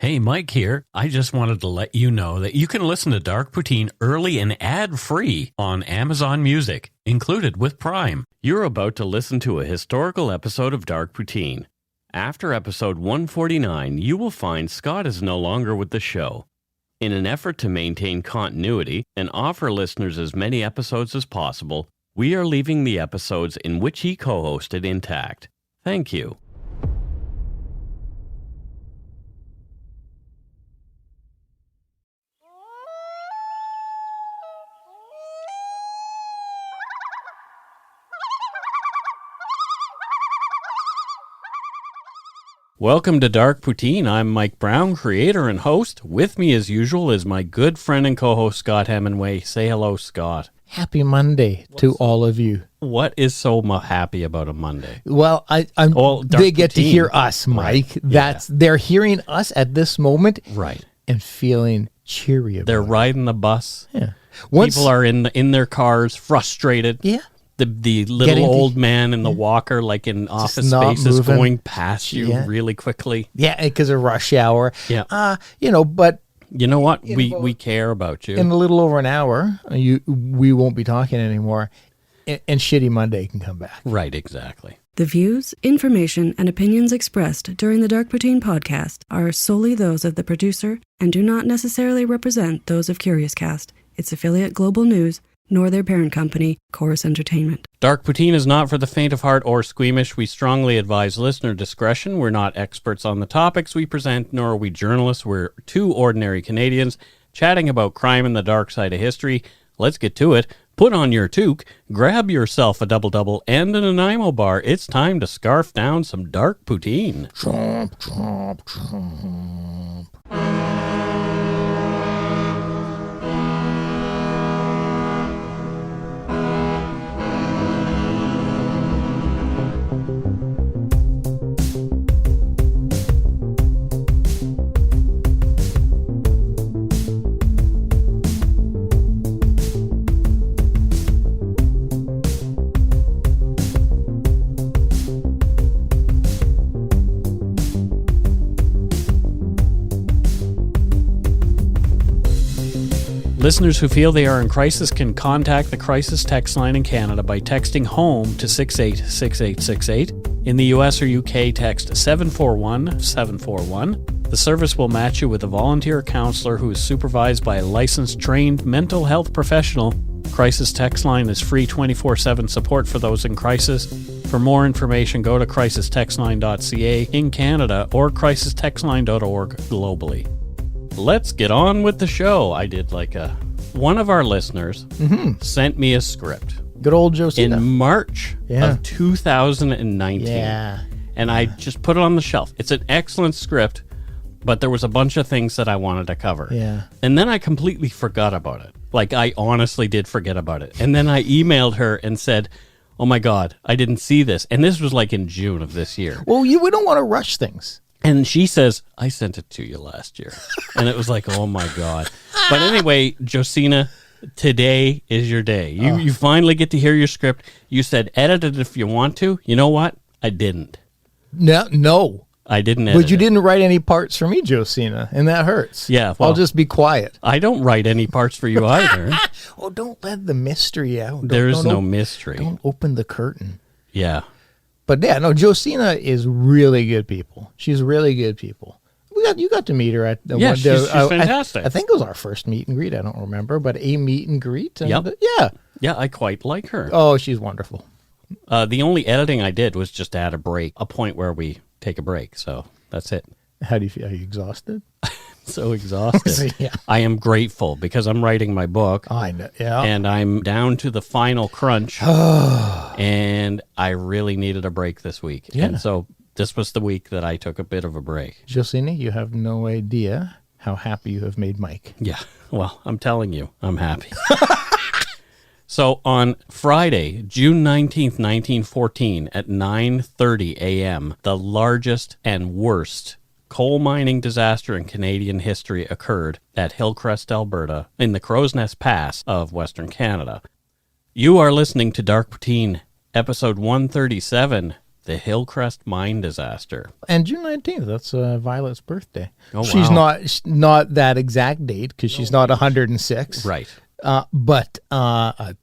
Hey, Mike here. I just wanted to let you know that you can listen to Dark Poutine early and ad-free on Amazon Music, included with Prime. You're about to listen to a historical episode of Dark Poutine. After episode 149, you will find Scott is no longer with the show. In an effort to maintain continuity and offer listeners as many episodes as possible, we are leaving the episodes in which he co-hosted intact. Thank you. Welcome to Dark Poutine. I'm Mike Brown, creator and host. With me, as usual, is my good friend and co-host, Scott Hemingway. Say hello, Scott. Happy Monday to all of you. What is so happy about a Monday? Well, they get to hear us, Mike. Right. They're hearing us at this moment, Right? and feeling cheery about They're it. riding the bus. Yeah. People are in their cars, frustrated. Yeah. The little old man in the walker, like in Office not Space, is moving. going past you Yeah. really quickly. Yeah, because of rush hour. Yeah. But You know what? We care about you. in a little over an hour, we won't be talking anymore, and Shitty Monday can come back. Right, exactly. The views, information, and opinions expressed during the Dark Poutine podcast are solely those of the producer and do not necessarily represent those of CuriousCast, its affiliate Global News, nor their parent company, Chorus Entertainment. Dark Poutine is not for the faint of heart or squeamish. We strongly advise listener discretion. We're not experts on the topics we present, nor are we journalists. We're two ordinary Canadians chatting about crime and the dark side of history. Let's get to it. Put on your toque, grab yourself a double-double and an Nanaimo bar. It's time to scarf down some Dark Poutine. Chomp, chomp, chomp. Listeners who feel they are in crisis can contact the crisis text line in Canada by texting HOME to 686868. In the US or UK, text 741-741. The service will match you with a volunteer counselor who is supervised by a licensed, trained mental health professional. Crisis text line is free 24/7 support for those in crisis. For more information, go to crisistextline.ca in Canada or crisistextline.org globally. Let's get on with the show. I did one of our listeners sent me a script Good old Josina. in March of 2019. Yeah. And I just put it on the shelf. It's an excellent script, but there was a bunch of things that I wanted to cover. Yeah. And then I completely forgot about it. I honestly did forget about it. And then I emailed her and said, oh my God, I didn't see this. And this was in June of this year. Well, we don't want to rush things. And she says, I sent it to you last year. And it was oh my God. But anyway, Josina, today is your day. You finally get to hear your script. You said, edit it if you want to. You know what? I didn't. No. I didn't edit But you it. didn't write any parts for me, Josina, and that hurts. Yeah, well, I'll just be quiet. I don't write any parts for you either. Oh, don't let the mystery out. There's no mystery. Don't open the curtain. Yeah. But yeah, no, Josina is really good people. She's really good people. You got to meet her at the Yeah, one she's fantastic. I think it was our first meet and greet. I don't remember, but a meet and greet. And Yep. Yeah. Yeah, I quite like her. Oh, she's wonderful. The only editing I did was just add a break, a point where we take a break. So that's it. How do you feel? Are you exhausted? So exhausted. Yeah. I am grateful because I'm writing my book. Oh, I know. Yeah. And I'm down to the final crunch. And I really needed a break this week. Yeah. And so this was the week that I took a bit of a break. Josina, you have no idea how happy you have made Mike. Yeah. Well, I'm telling you, I'm happy. So on Friday, June 19th, 1914, at 9:30 a.m., the largest and worst coal mining disaster in Canadian history occurred at Hillcrest, Alberta, in the Crowsnest Pass of Western Canada. You are listening to Dark Poutine, episode 137, the Hillcrest mine disaster. And June 19th, that's Violet's birthday. Oh, she's wow. not that exact date because she's not 106. Right. But I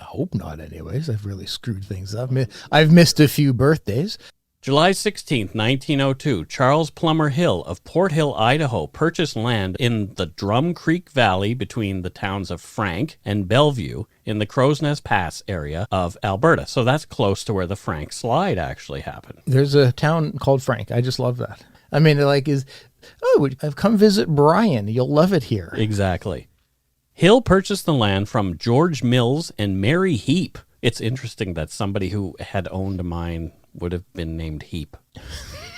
hope not anyways. I've really screwed things up. I've missed a few birthdays. July 16th, 1902, Charles Plummer Hill of Port Hill, Idaho, purchased land in the Drum Creek Valley between the towns of Frank and Bellevue in the Crowsnest Pass area of Alberta. So that's close to where the Frank slide actually happened. There's a town called Frank. I just love that. I mean, I've come visit Brian. You'll love it here. Exactly. Hill purchased the land from George Mills and Mary Heap. It's interesting that somebody who had owned a mine would have been named Heap.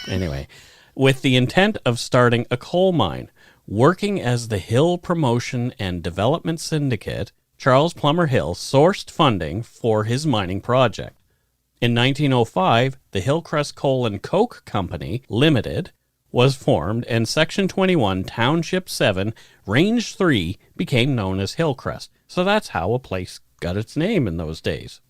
Anyway, with the intent of starting a coal mine. Working as the Hill Promotion and Development Syndicate, Charles Plummer Hill sourced funding for his mining project. In 1905, the Hillcrest Coal and Coke Company Limited was formed, and Section 21, Township 7, Range 3 became known as Hillcrest. So that's how a place got its name in those days.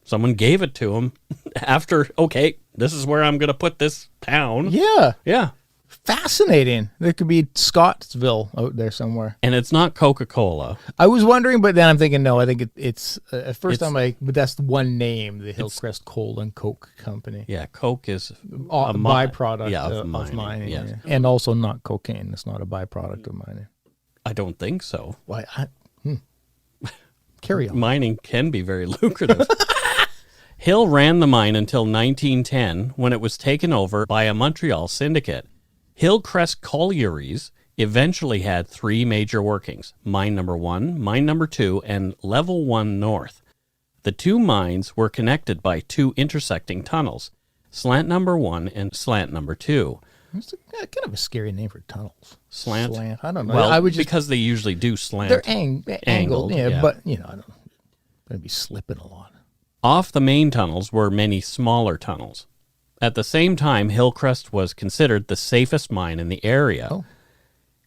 Someone gave it to him after, okay, this is where I'm going to put this town. Yeah. Yeah. Fascinating. There could be Scottsville out there somewhere. And it's not Coca-Cola. I was wondering, but then I'm thinking, no, I think it's at first I'm like, but that's one name, the Hillcrest Coal and Coke Company. Yeah, Coke is A byproduct of of mining. yes. Yeah. And also not cocaine. It's not a byproduct of mining. I don't think so. Why? Carry on. Mining can be very lucrative. Hill ran the mine until 1910 when it was taken over by a Montreal syndicate. Hillcrest Collieries eventually had three major workings, Mine Number 1, Mine Number 2, and Level 1 North. The two mines were connected by two intersecting tunnels, Slant Number 1 and Slant Number 2. It's kind of a scary name for tunnels. Slant? I don't know. Well, I would just, because they usually do slant. they're angled. Yeah, yeah. But, I don't know. I'd be slipping a lot. Off the main tunnels were many smaller tunnels. At the same time, Hillcrest was considered the safest mine in the area. Oh.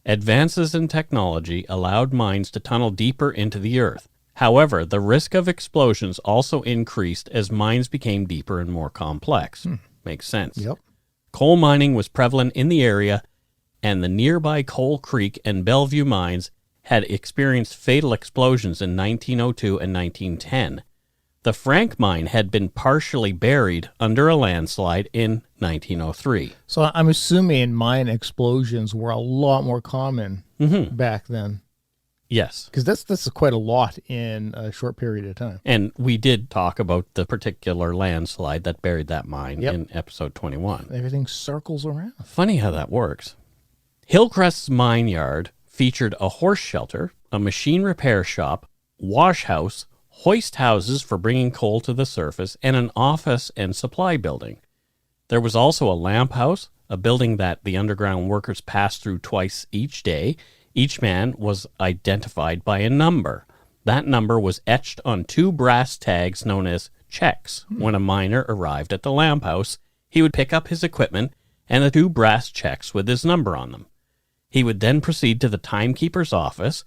Advances in technology allowed mines to tunnel deeper into the earth. However, the risk of explosions also increased as mines became deeper and more complex. Makes sense. Yep. Coal mining was prevalent in the area, and the nearby Coal Creek and Bellevue mines had experienced fatal explosions in 1902 and 1910. The Frank mine had been partially buried under a landslide in 1903. So I'm assuming mine explosions were a lot more common back then. Yes. Because that's quite a lot in a short period of time. And we did talk about the particular landslide that buried that mine Yep. in episode 21. Everything circles around. Funny how that works. Hillcrest's mine yard featured a horse shelter, a machine repair shop, wash house, hoist houses for bringing coal to the surface, and an office and supply building. There was also a lamp house, a building that the underground workers passed through twice each day. Each man was identified by a number. That number was etched on two brass tags known as checks. When a miner arrived at the lamp house, he would pick up his equipment and the two brass checks with his number on them. He would then proceed to the timekeeper's office.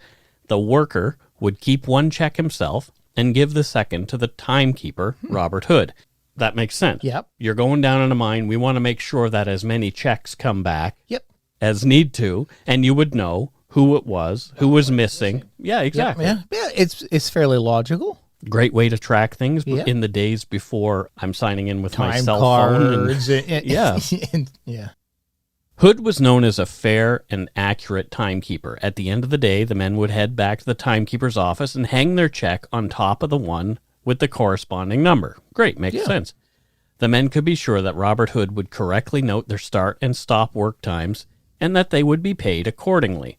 The worker would keep one check himself and give the second to the timekeeper, Robert Hood. That makes sense. Yep. You're going down in a mine. We want to make sure that as many checks come back Yep. as need to, and you would know who it was, who was missing. Yeah, exactly. Yeah. It's fairly logical. Great way to track things Yeah. in the days before I'm signing in with my Time cell phone. cards. Yeah. Yeah. Hood was known as a fair and accurate timekeeper. At the end of the day, the men would head back to the timekeeper's office and hang their check on top of the one with the corresponding number. Great, makes sense. The men could be sure that Robert Hood would correctly note their start and stop work times and that they would be paid accordingly.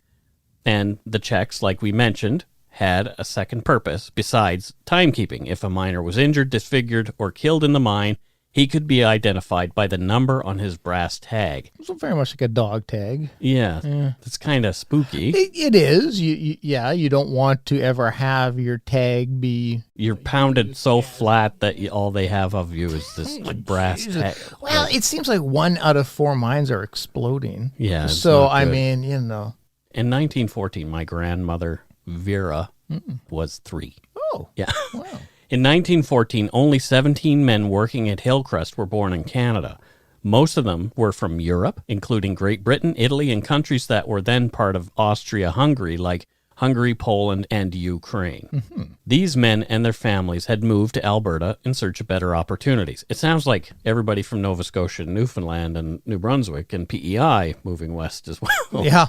And the checks, like we mentioned, had a second purpose besides timekeeping. If a miner was injured, disfigured, or killed in the mine, he could be identified by the number on his brass tag. It's very much like a dog tag. Yeah. It's kind of spooky. It is. You don't want to ever have your tag be. You're pounded so flat that all they have of you is this brass tag. Well, it seems like 1 out of 4 mines are exploding. Yeah. it's So, not I good. mean, In 1914, my grandmother, Vera, was 3. Oh, Yeah. wow. In 1914, only 17 men working at Hillcrest were born in Canada. Most of them were from Europe, including Great Britain, Italy, and countries that were then part of Austria-Hungary, like Hungary, Poland, and Ukraine. Mm-hmm. These men and their families had moved to Alberta in search of better opportunities. It sounds like everybody from Nova Scotia, Newfoundland, and New Brunswick, and PEI moving west as well. Yeah.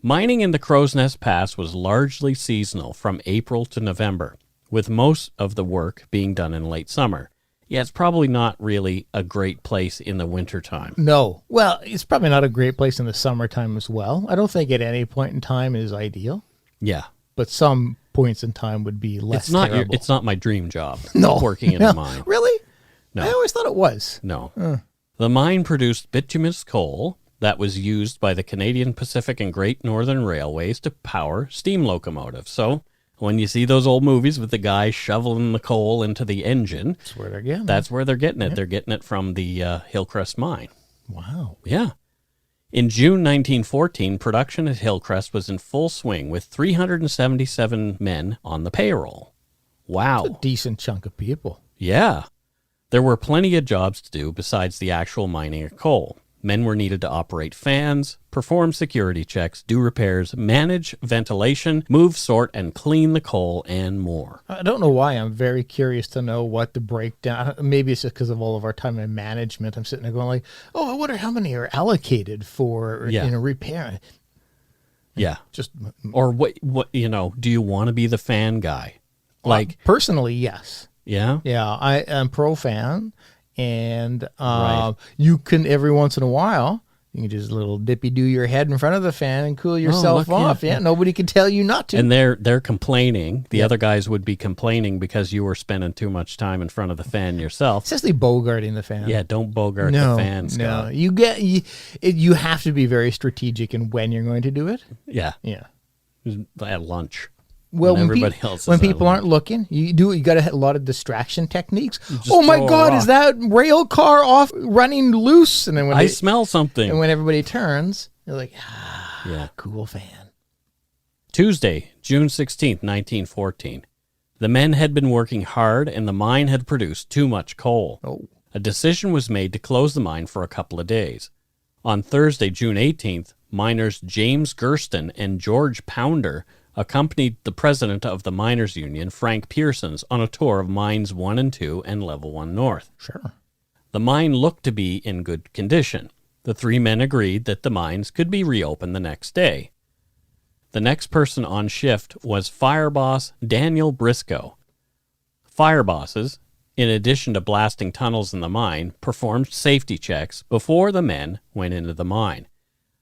Mining in the Crowsnest Pass was largely seasonal from April to November, with most of the work being done in late summer. Yeah, it's probably not really a great place in the wintertime. No. Well, it's probably not a great place in the summertime as well. I don't think at any point in time is ideal. Yeah. But some points in time would be less terrible. It's not my dream job, no. working in a mine. Really? No. I always thought it was. No. The mine produced bituminous coal that was used by the Canadian Pacific and Great Northern Railways to power steam locomotives. So when you see those old movies with the guy shoveling the coal into the engine, that's where they're getting it. That's where they're getting it. Yep. They're getting it from the Hillcrest mine. Wow. Yeah. In June 1914, production at Hillcrest was in full swing with 377 men on the payroll. Wow. That's a decent chunk of people. Yeah. There were plenty of jobs to do besides the actual mining of coal. Men were needed to operate fans, perform security checks, do repairs, manage ventilation, move, sort, and clean the coal, and more. I don't know why. I'm very curious to know what the breakdown. Maybe it's just because of all of our time in management. I'm sitting there going like, oh, I wonder how many are allocated for repair. Yeah. Just or what do you want to be the fan guy? Like personally, yes. Yeah. Yeah, I am pro fan. And you can, every once in a while, you can just little dippy-do your head in front of the fan and cool yourself off. Yeah, nobody can tell you not to. And they're complaining. The other guys would be complaining because you were spending too much time in front of the fan yourself. It's just bogarting the fan. Yeah, don't bogart the fan, Scott. No, you have to be very strategic in when you're going to do it. Yeah. Yeah. At lunch. Well, when people aren't looking, you got a lot of distraction techniques. Oh my God, is that rail car off running loose? And then when I smell something, and when everybody turns, they're like, cool fan. Tuesday, June 16th, 1914. The men had been working hard, and the mine had produced too much coal. Oh. A decision was made to close the mine for a couple of days. On Thursday, June 18th, miners James Gerston and George Pounder accompanied the president of the Miners' Union, Frank Pearsons, on a tour of Mines 1 and 2 and Level 1 North. Sure. The mine looked to be in good condition. The three men agreed that the mines could be reopened the next day. The next person on shift was fire boss Daniel Briscoe. Fire bosses, in addition to blasting tunnels in the mine, performed safety checks before the men went into the mine.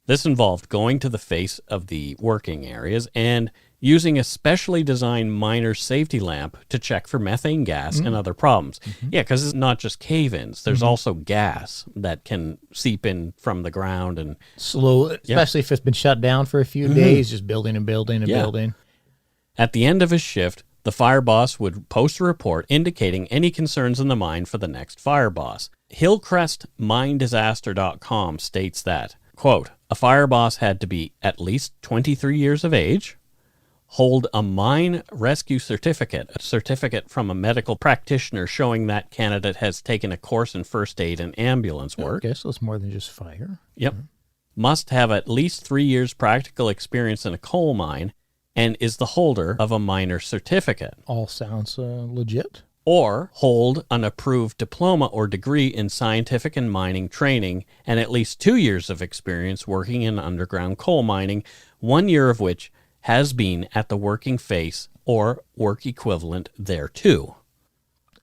This involved going to the face of the working areas and using a specially designed miner's safety lamp to check for methane gas and other problems. Mm-hmm. Yeah, because it's not just cave-ins. There's also gas that can seep in from the ground. And slow, especially if it's been shut down for a few days, just building and building and building. At the end of his shift, the fire boss would post a report indicating any concerns in the mine for the next fire boss. HillcrestMineDisaster.com states that, quote, a fire boss had to be at least 23 years of age, hold a mine rescue certificate, a certificate from a medical practitioner showing that candidate has taken a course in first aid and ambulance work. Okay, so it's more than just fire. Yep. Must have at least 3 years practical experience in a coal mine and is the holder of a miner's certificate. All sounds legit. Or hold an approved diploma or degree in scientific and mining training and at least 2 years of experience working in underground coal mining, 1 year of which has been at the working face or work equivalent thereto.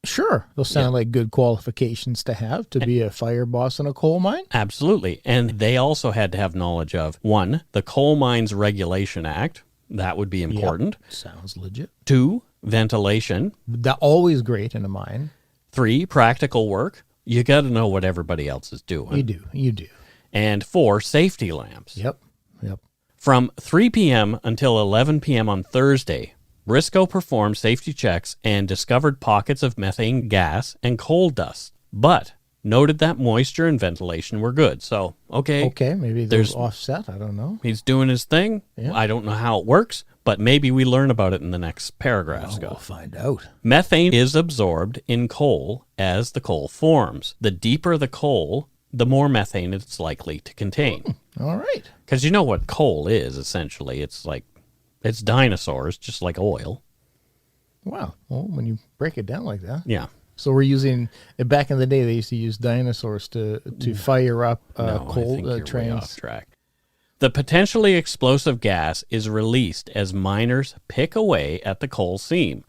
Sure. Those sound like good qualifications to have to be a fire boss in a coal mine. Absolutely. And they also had to have knowledge of, 1, the Coal Mines Regulation Act. That would be important. Yep. Sounds legit. 2, ventilation. That always great in a mine. 3, practical work. You got to know what everybody else is doing. You do. And 4, safety lamps. Yep. From 3 p.m. until 11 p.m. on Thursday, Briscoe performed safety checks and discovered pockets of methane gas and coal dust. But noted that moisture and ventilation were good. So, okay, maybe there's offset. I don't know. He's doing his thing. Yeah. I don't know how it works, but maybe we learn about it in the next paragraphs. We'll find out. Methane is absorbed in coal as the coal forms. The deeper the coal, the more methane it's likely to contain. All right. Because you know what coal is, essentially. It's dinosaurs, just like oil. Wow. Well, when you break it down like that. Yeah. So we're using, back in the day, they used to use dinosaurs to fire up coal I think you're trains. way off track. The potentially explosive gas is released as miners pick away at the coal seam.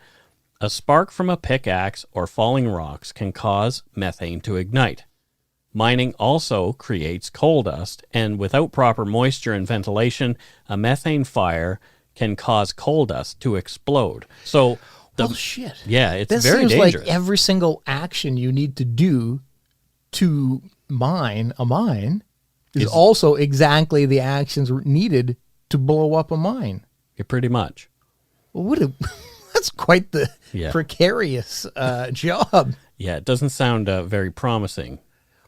A spark from a pickaxe or falling rocks can cause methane to ignite. Mining also creates coal dust, and without proper moisture and ventilation, a methane fire can cause coal dust to explode. So, shit. Yeah, it's this very seems dangerous. like every single action you need to do to mine a mine is also exactly the actions needed to blow up a mine. Yeah, pretty much. Well, that's quite the precarious job. Yeah, it doesn't sound very promising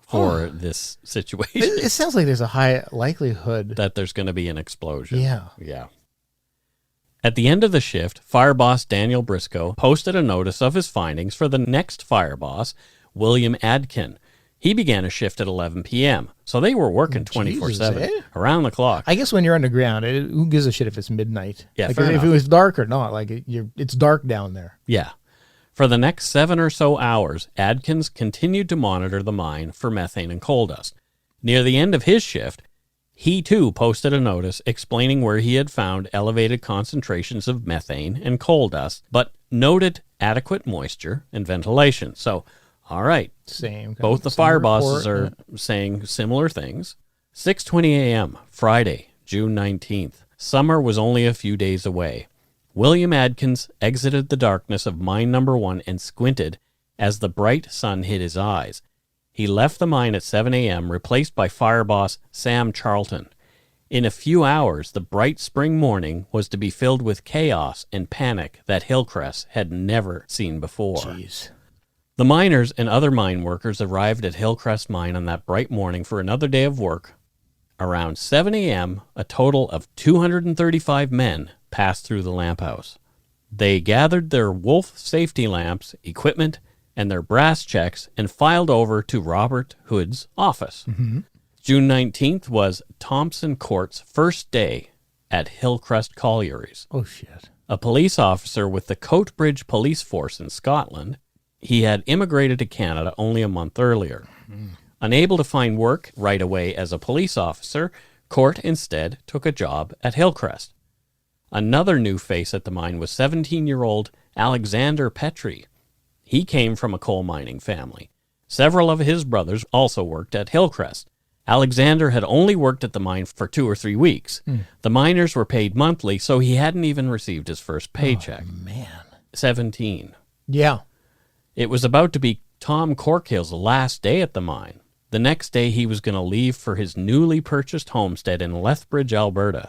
for this situation. It sounds like there's a high likelihood that there's going to be an explosion. Yeah. At the end of the shift, fire boss Daniel Briscoe posted a notice of his findings for the next fire boss, William Adkin. He began a shift at 11 p.m., so they were working 24/7, around the clock. I guess when you're underground, who gives a shit if it's midnight? Yeah, like fair if enough. it was dark or not, it's dark down there. Yeah. For the next 7 or so hours, Adkins continued to monitor the mine for methane and coal dust. Near the end of his shift, he too posted a notice explaining where he had found elevated concentrations of methane and coal dust, but noted adequate moisture and ventilation. So, all right. Same. Both the fire bosses are saying similar things. 6:20 a.m., Friday, June 19th. Summer was only a few days away. William Adkins exited the darkness of mine number 1 and squinted as the bright sun hit his eyes. He left the mine at 7 a.m., replaced by fire boss Sam Charlton. In a few hours, the bright spring morning was to be filled with chaos and panic that Hillcrest had never seen before. Jeez. The miners and other mine workers arrived at Hillcrest Mine on that bright morning for another day of work. Around 7 a.m., a total of 235 men passed through the lamp house. They gathered their Wolf safety lamps, equipment, and their brass checks and filed over to Robert Hood's office. Mm-hmm. June 19th was Thompson Court's first day at Hillcrest Collieries. Oh, shit. A police officer with the Coatbridge Police Force in Scotland, he had immigrated to Canada only a month earlier. Unable to find work right away as a police officer, Court instead took a job at Hillcrest. Another new face at the mine was 17-year-old Alexander Petrie. He came from a coal mining family. Several of his brothers also worked at Hillcrest. Alexander had only worked at the mine for 2 or 3 weeks. The miners were paid monthly, so he hadn't even received his first paycheck. Oh, man. 17. Yeah. It was about to be Tom Corkhill's last day at the mine. The next day he was going to leave for his newly purchased homestead in Lethbridge, Alberta.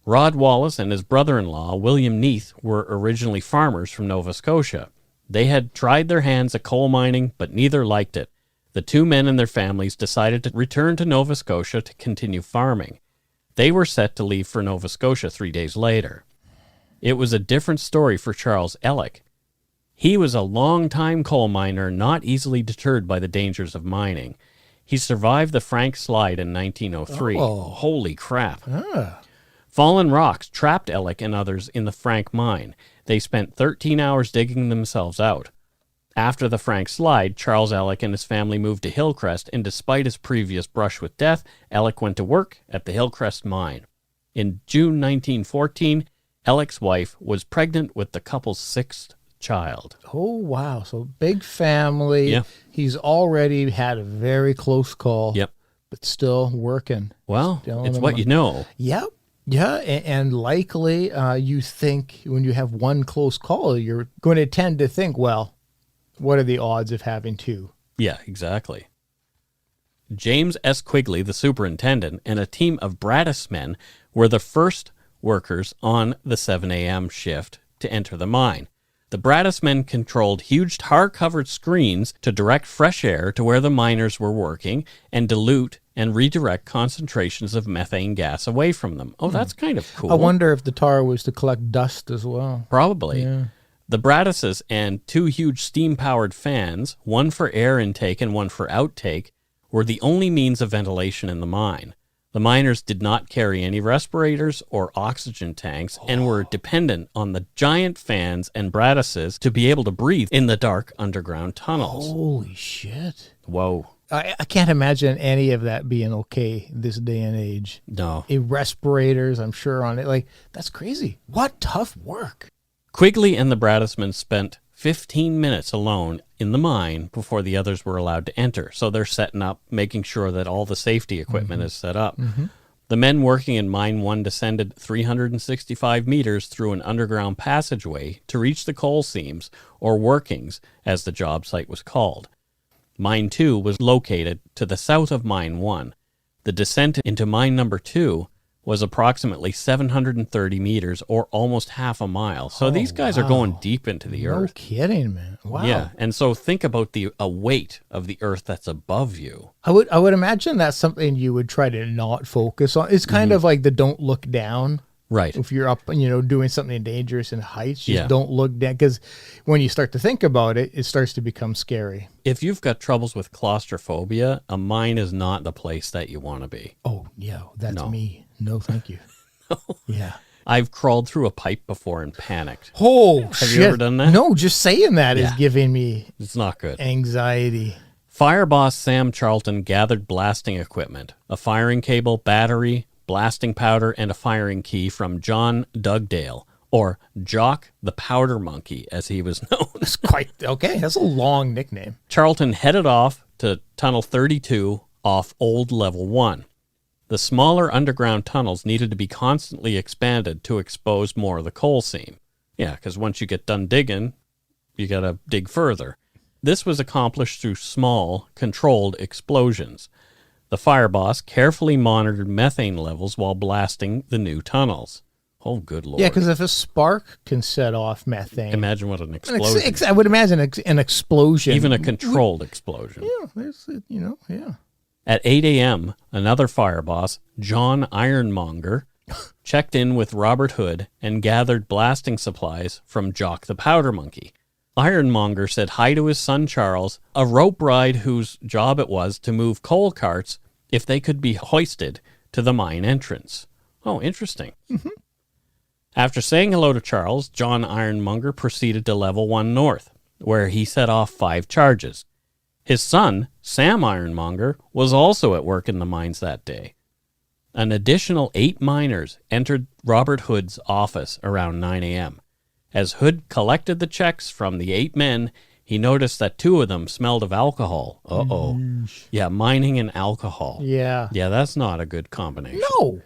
Rod Wallace and his brother-in-law, William Neath, were originally farmers from Nova Scotia. They had tried their hands at coal mining, but neither liked it. The two men and their families decided to return to Nova Scotia to continue farming. They were set to leave for Nova Scotia 3 days later. It was a different story for Charles Ellick. He was a long-time coal miner, not easily deterred by the dangers of mining. He survived the Frank Slide in 1903. Oh. Holy crap. Ah. Fallen rocks trapped Ellick and others in the Frank mine. They spent 13 hours digging themselves out. After the Frank Slide, Charles Ellick and his family moved to Hillcrest, and despite his previous brush with death, Ellick went to work at the Hillcrest mine. In June 1914, Ellick's wife was pregnant with the couple's 6th child. Oh, wow. So big family. Yeah. He's already had a very close call. Yep. But still working. Well, Still it's in what the- you know. Yep. Yeah, and likely you think when you have one close call, you're going to tend to think, well, what are the odds of having two? Yeah, exactly. James S. Quigley, the superintendent, and a team of Bradis men were the first workers on the 7 a.m. shift to enter the mine. The Bradis men controlled huge tar-covered screens to direct fresh air to where the miners were working and dilute and redirect concentrations of methane gas away from them. Oh, that's kind of cool. I wonder if the tar was to collect dust as well. Probably. Yeah. The Bradises and 2 huge steam-powered fans, one for air intake and one for outtake, were the only means of ventilation in the mine. The miners did not carry any respirators or oxygen tanks and were dependent on the giant fans and Bradises to be able to breathe in the dark underground tunnels. Holy shit. Whoa. I can't imagine any of that being okay this day and age. No. Respirators, I'm sure, on it. Like, that's crazy. What tough work. Quigley and the Bradismen spent 15 minutes alone in the mine before the others were allowed to enter. So they're setting up, making sure that all the safety equipment is set up. The men working in Mine 1 descended 365 meters through an underground passageway to reach the coal seams, or workings, as the job site was called. Mine 2 was located to the south of Mine 1. The descent into Mine number 2 was approximately 730 meters, or almost half a mile. So these guys are going deep into the earth. No kidding, man. Wow. Yeah, and so think about the weight of the earth that's above you. I would imagine that's something you would try to not focus on. It's kind of like the don't look down. Right. If you're up, doing something dangerous in heights, just Yeah. don't look down. Because when you start to think about it, it starts to become scary. If you've got troubles with claustrophobia, a mine is not the place that you want to be. Oh, yeah, that's No. me. No, thank you. Yeah. I've crawled through a pipe before and panicked. Oh, Have you ever done that? No, just saying that is Yeah. giving me It's not good. anxiety. Fire boss Sam Charlton gathered blasting equipment, a firing cable, battery, blasting powder, and a firing key from John Dugdale, or Jock the Powder Monkey, as he was known. It's quite okay. That's a long nickname. Charlton headed off to Tunnel 32 off Old Level 1. The smaller underground tunnels needed to be constantly expanded to expose more of the coal seam. Yeah, because once you get done digging, you got to dig further. This was accomplished through small, controlled explosions. The fire boss carefully monitored methane levels while blasting the new tunnels. Oh, good Lord. Yeah, because if a spark can set off methane. Imagine what an explosion. I would imagine an explosion. Even a controlled explosion. Yeah, there's, yeah. At 8 a.m., another fire boss, John Ironmonger, checked in with Robert Hood and gathered blasting supplies from Jock the Powder Monkey. Ironmonger said hi to his son Charles, a rope ride whose job it was to move coal carts if they could be hoisted to the mine entrance. Oh, interesting. Mm-hmm. After saying hello to Charles, John Ironmonger proceeded to Level 1 North, where he set off 5 charges. His son, Sam Ironmonger, was also at work in the mines that day. An additional 8 miners entered Robert Hood's office around 9 a.m. As Hood collected the checks from the 8 men, he noticed that 2 of them smelled of alcohol. Uh-oh. Yeah, mining and alcohol. Yeah. Yeah, that's not a good combination. No.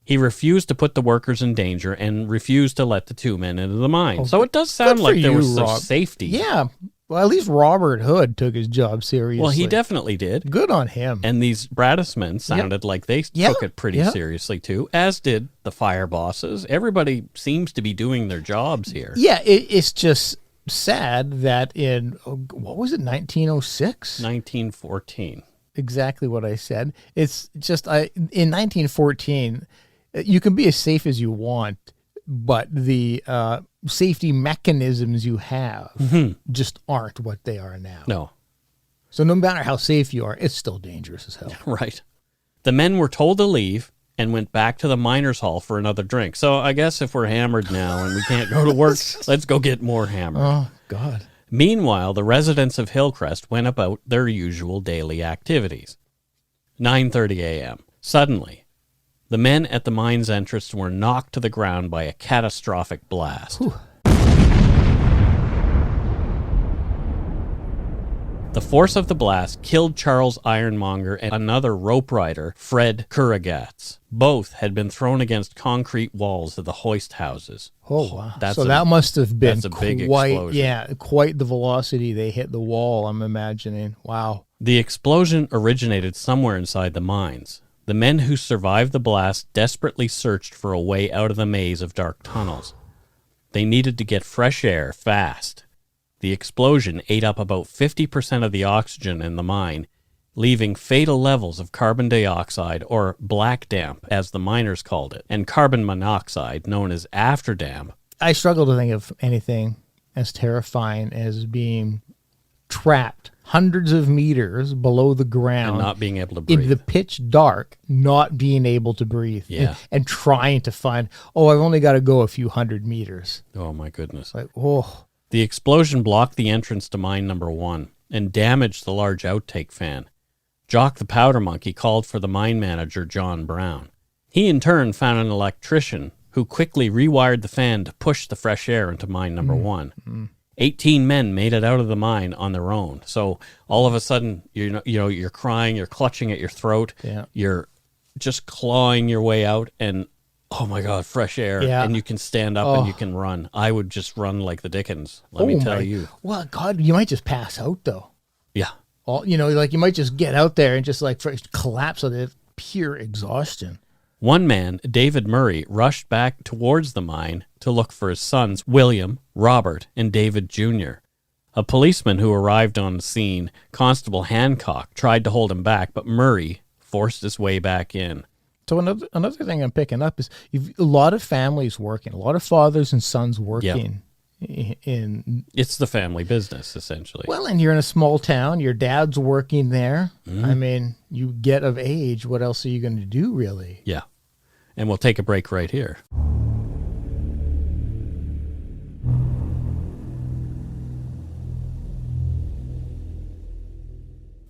He refused to put the workers in danger and refused to let the 2 men into the mine. So it does sound like there was some safety. Yeah. Well, at least Robert Hood took his job seriously. Well, he definitely did. Good on him. And these Bradismen sounded like they took it pretty seriously, too, as did the fire bosses. Everybody seems to be doing their jobs here. Yeah, it's just sad that in, what was it, 1906? 1914. Exactly what I said. It's just, in 1914, you can be as safe as you want, but the safety mechanisms you have just aren't what they are now. No. So no matter how safe you are, it's still dangerous as hell. Right. The men were told to leave and went back to the miners' hall for another drink. So I guess if we're hammered now and we can't go to work, let's go get more hammered. Oh, God. Meanwhile, the residents of Hillcrest went about their usual daily activities. 9:30 a.m. Suddenly, the men at the mine's entrance were knocked to the ground by a catastrophic blast. Whew. The force of the blast killed Charles Ironmonger and another rope rider, Fred Kurragatz. Both had been thrown against concrete walls of the hoist houses. Oh, wow. That's that must have been that's a big quite, explosion. quite the velocity they hit the wall, I'm imagining. Wow. The explosion originated somewhere inside the mines. The men who survived the blast desperately searched for a way out of the maze of dark tunnels. They needed to get fresh air fast. The explosion ate up about 50% of the oxygen in the mine, leaving fatal levels of carbon dioxide, or black damp, as the miners called it, and carbon monoxide, known as afterdamp. I struggle to think of anything as terrifying as being trapped hundreds of meters below the ground And not being able to breathe. in the pitch dark, not being able to breathe, Yeah. and trying to find, I've only got to go a few hundred meters. Oh, my goodness. Like, The explosion blocked the entrance to mine number 1 and damaged the large outtake fan. Jock the powder monkey called for the mine manager, John Brown. He in turn found an electrician who quickly rewired the fan to push the fresh air into mine number 1. 18 men made it out of the mine on their own. So all of a sudden, you're crying, you're clutching at your throat, Yeah. you're just clawing your way out, and oh my God, fresh air, Yeah. and you can stand up and you can run. I would just run like the Dickens, let me tell you. Well, God, you might just pass out, though. Yeah. Like you might just get out there and just like collapse of the pure exhaustion. One man, David Murray, rushed back towards the mine to look for his sons, William, Robert, and David Jr. A policeman who arrived on the scene, Constable Hancock, tried to hold him back, but Murray forced his way back in. So another thing I'm picking up is a lot of families working, a lot of fathers and sons working in. It's the family business, essentially. Well, and you're in a small town. Your dad's working there. I mean, you get of age. What else are you going to do, really? Yeah. And we'll take a break right here.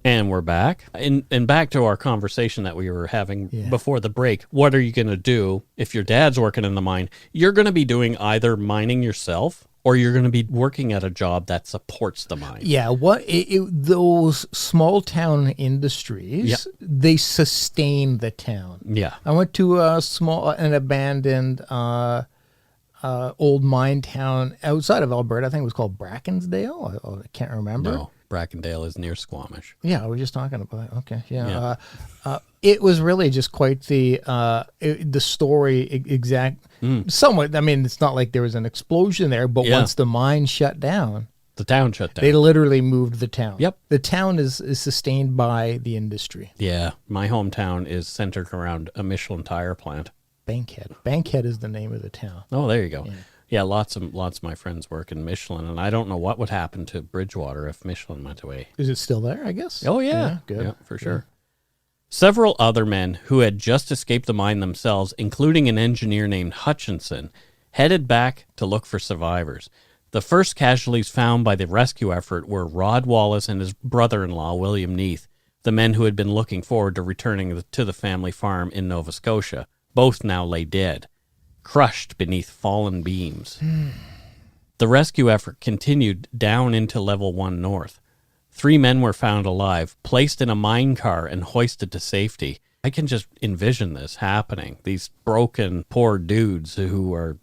And we're back. And back to our conversation that we were having before the break. What are you going to do if your dad's working in the mine? You're going to be doing either mining yourself, or you're going to be working at a job that supports the mine. Yeah, those small town industries, they sustain the town. Yeah. I went to an abandoned old mine town outside of Alberta. I think it was called Brackensdale. I can't remember. No, Brackendale is near Squamish. Yeah, we were just talking about that. Okay, yeah. It was really just quite the story exact. Somewhat. I mean, it's not like there was an explosion there, but once the mine shut down, the town shut down. They literally moved the town. Yep. The town is sustained by the industry. Yeah, my hometown is centered around a Michelin tire plant. Bankhead. Bankhead is the name of the town. Oh, there you go. Yeah, lots of my friends work in Michelin, and I don't know what would happen to Bridgewater if Michelin went away. Is it still there, I guess? Oh, yeah. Good. Yeah, for sure. Several other men who had just escaped the mine themselves, including an engineer named Hutchinson, headed back to look for survivors. The first casualties found by the rescue effort were Rod Wallace and his brother-in-law, William Neath, the men who had been looking forward to returning to the family farm in Nova Scotia. Both now lay dead, crushed beneath fallen beams. The rescue effort continued down into Level 1 North. 3 men were found alive, placed in a mine car, and hoisted to safety. I can just envision this happening. These broken, poor dudes who are,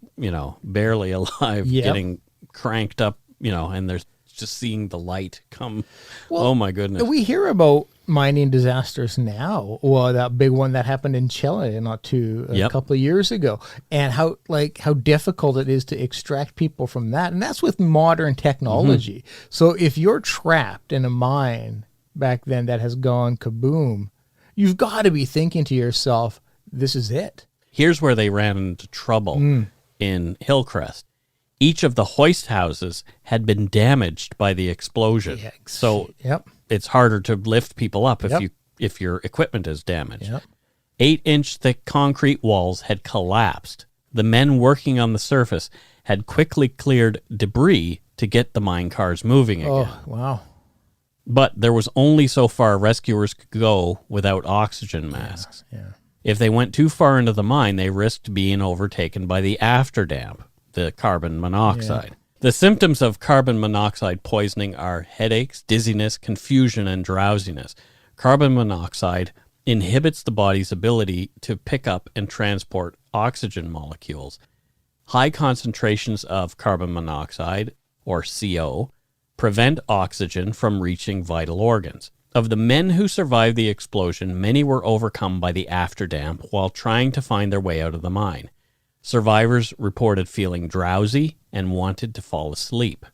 barely alive, getting cranked up, and they're just seeing the light come. Well, oh, my goodness. We hear about mining disasters now. Well, that big one that happened in Chile a couple of years ago, and how difficult it is to extract people from that. And that's with modern technology. So if you're trapped in a mine back then that has gone kaboom, you've got to be thinking to yourself, this is it. Here's where they ran into trouble in Hillcrest. Each of the hoist houses had been damaged by the explosion. So it's harder to lift people up if your equipment is damaged. 8-inch thick concrete walls had collapsed. The men working on the surface had quickly cleared debris to get the mine cars moving again. Oh, wow. But there was only so far rescuers could go without oxygen masks. If they went too far into the mine, they risked being overtaken by the afterdamp, the carbon monoxide. The symptoms of carbon monoxide poisoning are headaches, dizziness, confusion, and drowsiness. Carbon monoxide inhibits the body's ability to pick up and transport oxygen molecules. High concentrations of carbon monoxide, or CO, prevent oxygen from reaching vital organs. Of the men who survived the explosion, many were overcome by the afterdamp while trying to find their way out of the mine. Survivors reported feeling drowsy and wanted to fall asleep.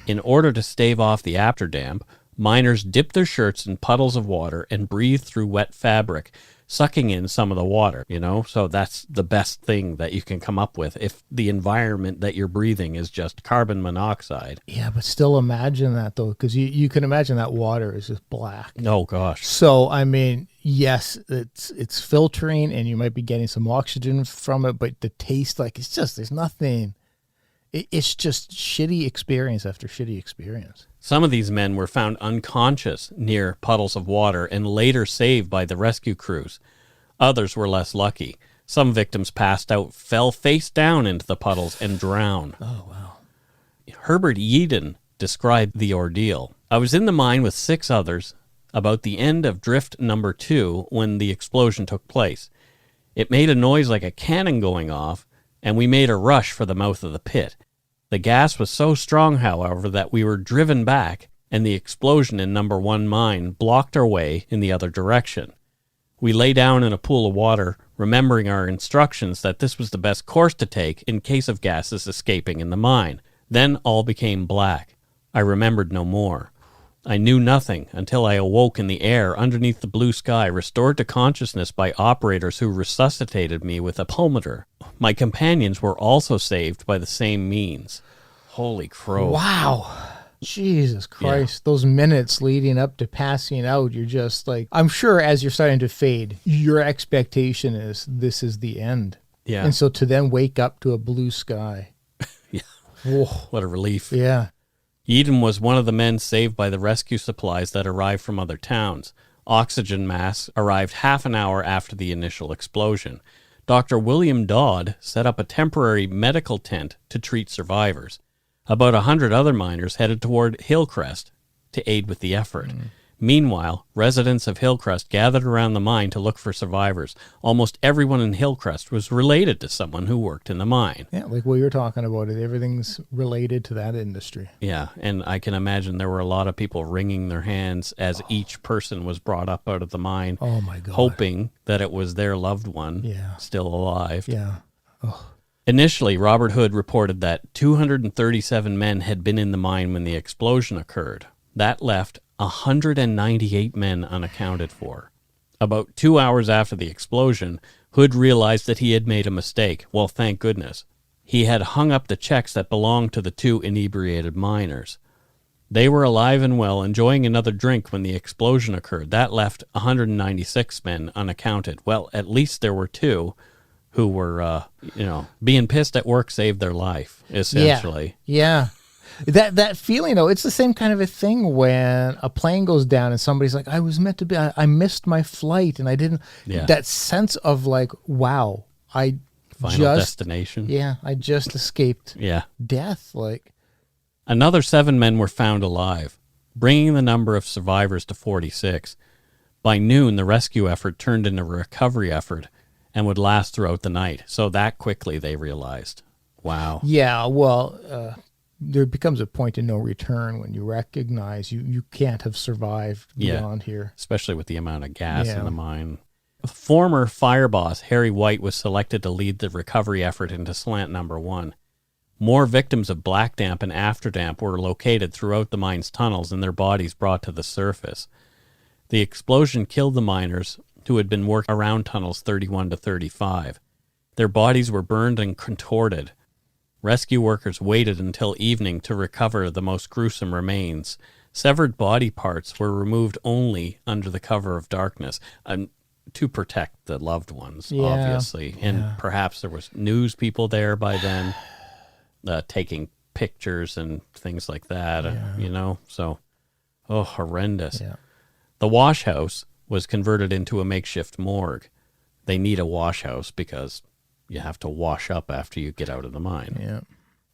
In order to stave off the afterdamp, miners dipped their shirts in puddles of water and breathed through wet fabric, sucking in some of the water, So that's the best thing that you can come up with if the environment that you're breathing is just carbon monoxide. Yeah, but still imagine that, though, because you can imagine that water is just black. Oh, gosh. So, I mean, yes, it's filtering and you might be getting some oxygen from it, but the taste, there's nothing. It's just shitty experience after shitty experience. Some of these men were found unconscious near puddles of water and later saved by the rescue crews. Others were less lucky. Some victims passed out, fell face down into the puddles, and drowned. Oh, wow. Herbert Yeadon described the ordeal. I was in the mine with 6 others about the end of drift number 2 when the explosion took place. It made a noise like a cannon going off, and we made a rush for the mouth of the pit. The gas was so strong, however, that we were driven back, and the explosion in number 1 mine blocked our way in the other direction. We lay down in a pool of water, remembering our instructions that this was the best course to take in case of gases escaping in the mine. Then all became black. I remembered no more. I knew nothing until I awoke in the air underneath the blue sky, restored to consciousness by operators who resuscitated me with a pulmotor. My companions were also saved by the same means. Holy crow. Wow. Jesus Christ. Yeah. Those minutes leading up to passing out, you're just like, I'm sure as you're starting to fade, your expectation is this is the end. Yeah. And so to then wake up to a blue sky. Yeah. Whoa. What a relief. Yeah. Eden was one of the men saved by the rescue supplies that arrived from other towns. Oxygen masks arrived half an hour after the initial explosion. Dr. William Dodd set up a temporary medical tent to treat survivors. About 100 other miners headed toward Hillcrest to aid with the effort. Meanwhile, residents of Hillcrest gathered around the mine to look for survivors. Almost everyone in Hillcrest was related to someone who worked in the mine. Yeah, like what you're talking about, everything's related to that industry. Yeah, and I can imagine there were a lot of people wringing their hands as each person was brought up out of the mine. Oh my God. Hoping that it was their loved one still alive. Yeah. Oh. Initially, Robert Hood reported that 237 men had been in the mine when the explosion occurred. That left 198 men unaccounted for. About 2 hours after the explosion, Hood realized that he had made a mistake. Well, thank goodness. He had hung up the checks that belonged to the 2 inebriated miners. They were alive and well, enjoying another drink when the explosion occurred. That left 196 men unaccounted. Well, at least there were 2 who were, being pissed at work saved their life, essentially. Yeah. That feeling, though, it's the same kind of a thing when a plane goes down and somebody's like, I was meant to be, I missed my flight and I didn't. Yeah. That sense of like, wow, Final destination. Yeah, I just escaped death. Like, another 7 men were found alive, bringing the number of survivors to 46. By noon, the rescue effort turned into a recovery effort and would last throughout the night. So that quickly, they realized. Wow. Yeah, well, there becomes a point of no return when you recognize you can't have survived beyond here. Especially with the amount of gas in the mine. Former fire boss Harry White was selected to lead the recovery effort into slant number 1. More victims of black damp and afterdamp were located throughout the mine's tunnels and their bodies brought to the surface. The explosion killed the miners who had been working around tunnels 31 to 35. Their bodies were burned and contorted. Rescue workers waited until evening to recover the most gruesome remains. Severed body parts were removed only under the cover of darkness to protect the loved ones, obviously. And perhaps there was news people there by then taking pictures and things like that, So, horrendous. Yeah. The wash house was converted into a makeshift morgue. They need a wash house because you have to wash up after you get out of the mine. Yeah.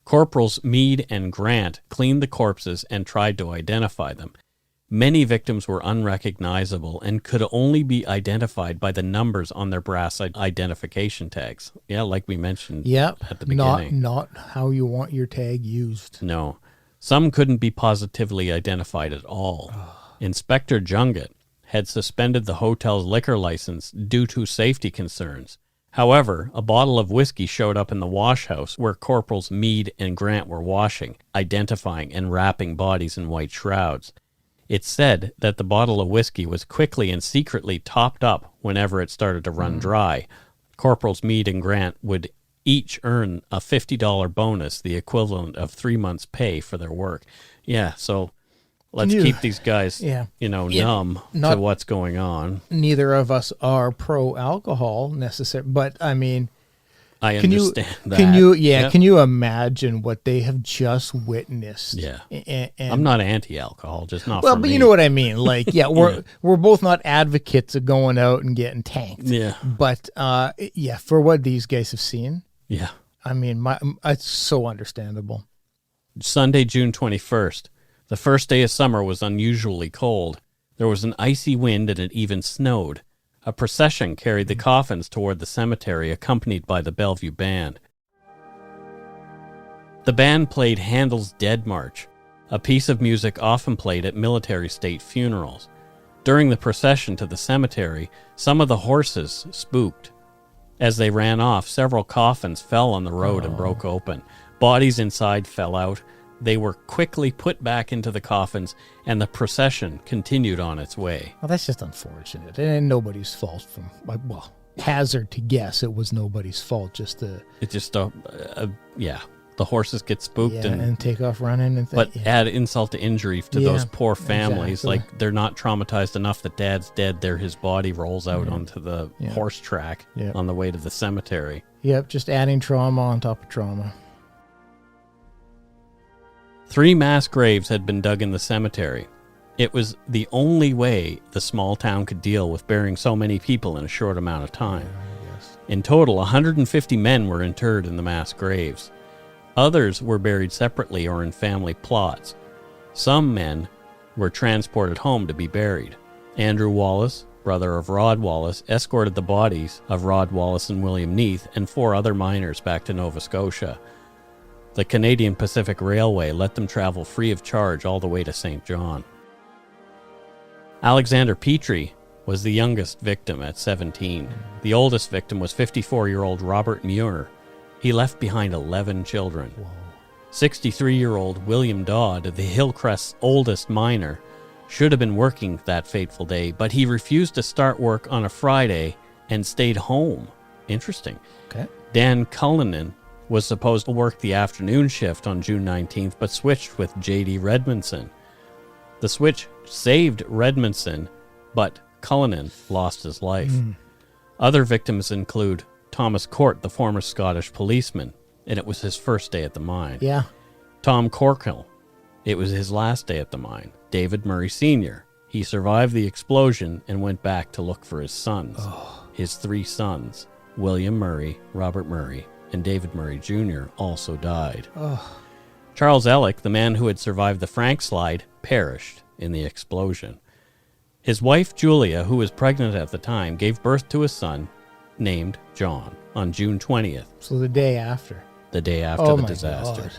Corporals Meade and Grant cleaned the corpses and tried to identify them. Many victims were unrecognizable and could only be identified by the numbers on their brass identification tags. Yeah, like we mentioned at the beginning. Not how you want your tag used. No. Some couldn't be positively identified at all. Inspector Junget had suspended the hotel's liquor license due to safety concerns. However, a bottle of whiskey showed up in the wash house where Corporals Meade and Grant were washing, identifying and wrapping bodies in white shrouds. It's said that the bottle of whiskey was quickly and secretly topped up whenever it started to run dry. Corporals Meade and Grant would each earn a $50 bonus, the equivalent of 3 months' pay for their work. Yeah, so let's keep these guys, numb to what's going on. Neither of us are pro-alcohol necessarily, but I mean, I understand that. Can you imagine what they have just witnessed? Yeah. And I'm not anti-alcohol, just not well, for but me. you know what I mean. Like, we're both not advocates of going out and getting tanked. Yeah. But for what these guys have seen, Yeah. I mean, it's so understandable. Sunday, June 21st. The first day of summer was unusually cold. There was an icy wind and it even snowed. A procession carried the coffins toward the cemetery, accompanied by the Bellevue Band. The band played Handel's Dead March, a piece of music often played at military state funerals. During the procession to the cemetery, some of the horses spooked. As they ran off, several coffins fell on the road and broke open. Bodies inside fell out. They were quickly put back into the coffins, and the procession continued on its way. Well, that's just unfortunate, and nobody's fault. Hazard to guess it was nobody's fault. The horses get spooked and take off running. Add insult to injury to those poor families. Exactly. Like, they're not traumatized enough that dad's dead. His body rolls out onto the horse track on the way to the cemetery. Yep, just adding trauma on top of trauma. 3 mass graves had been dug in the cemetery. It was the only way the small town could deal with burying so many people in a short amount of time. In total, 150 men were interred in the mass graves. Others were buried separately or in family plots. Some men were transported home to be buried. Andrew Wallace, brother of Rod Wallace, escorted the bodies of Rod Wallace and William Neath and 4 other miners back to Nova Scotia. The Canadian Pacific Railway let them travel free of charge all the way to St. John. Alexander Petrie was the youngest victim at 17. The oldest victim was 54-year-old Robert Muir. He left behind 11 children. 63-year-old William Dodd, the Hillcrest's oldest miner, should have been working that fateful day, but he refused to start work on a Friday and stayed home. Interesting. Okay. Dan Cullinan was supposed to work the afternoon shift on June 19th, but switched with J.D. Redmondson. The switch saved Redmondson, but Cullinan lost his life. Other victims include Thomas Court, the former Scottish policeman, and it was his first day at the mine. Yeah. Tom Corkill, it was his last day at the mine. David Murray Sr., he survived the explosion and went back to look for his sons. His 3 sons, William Murray, Robert Murray, and David Murray Jr. also died. Charles Ellick, the man who had survived the Frank slide, perished in the explosion. His wife, Julia, who was pregnant at the time, gave birth to a son named John on June 20th. So the day after. The day after the disaster. God.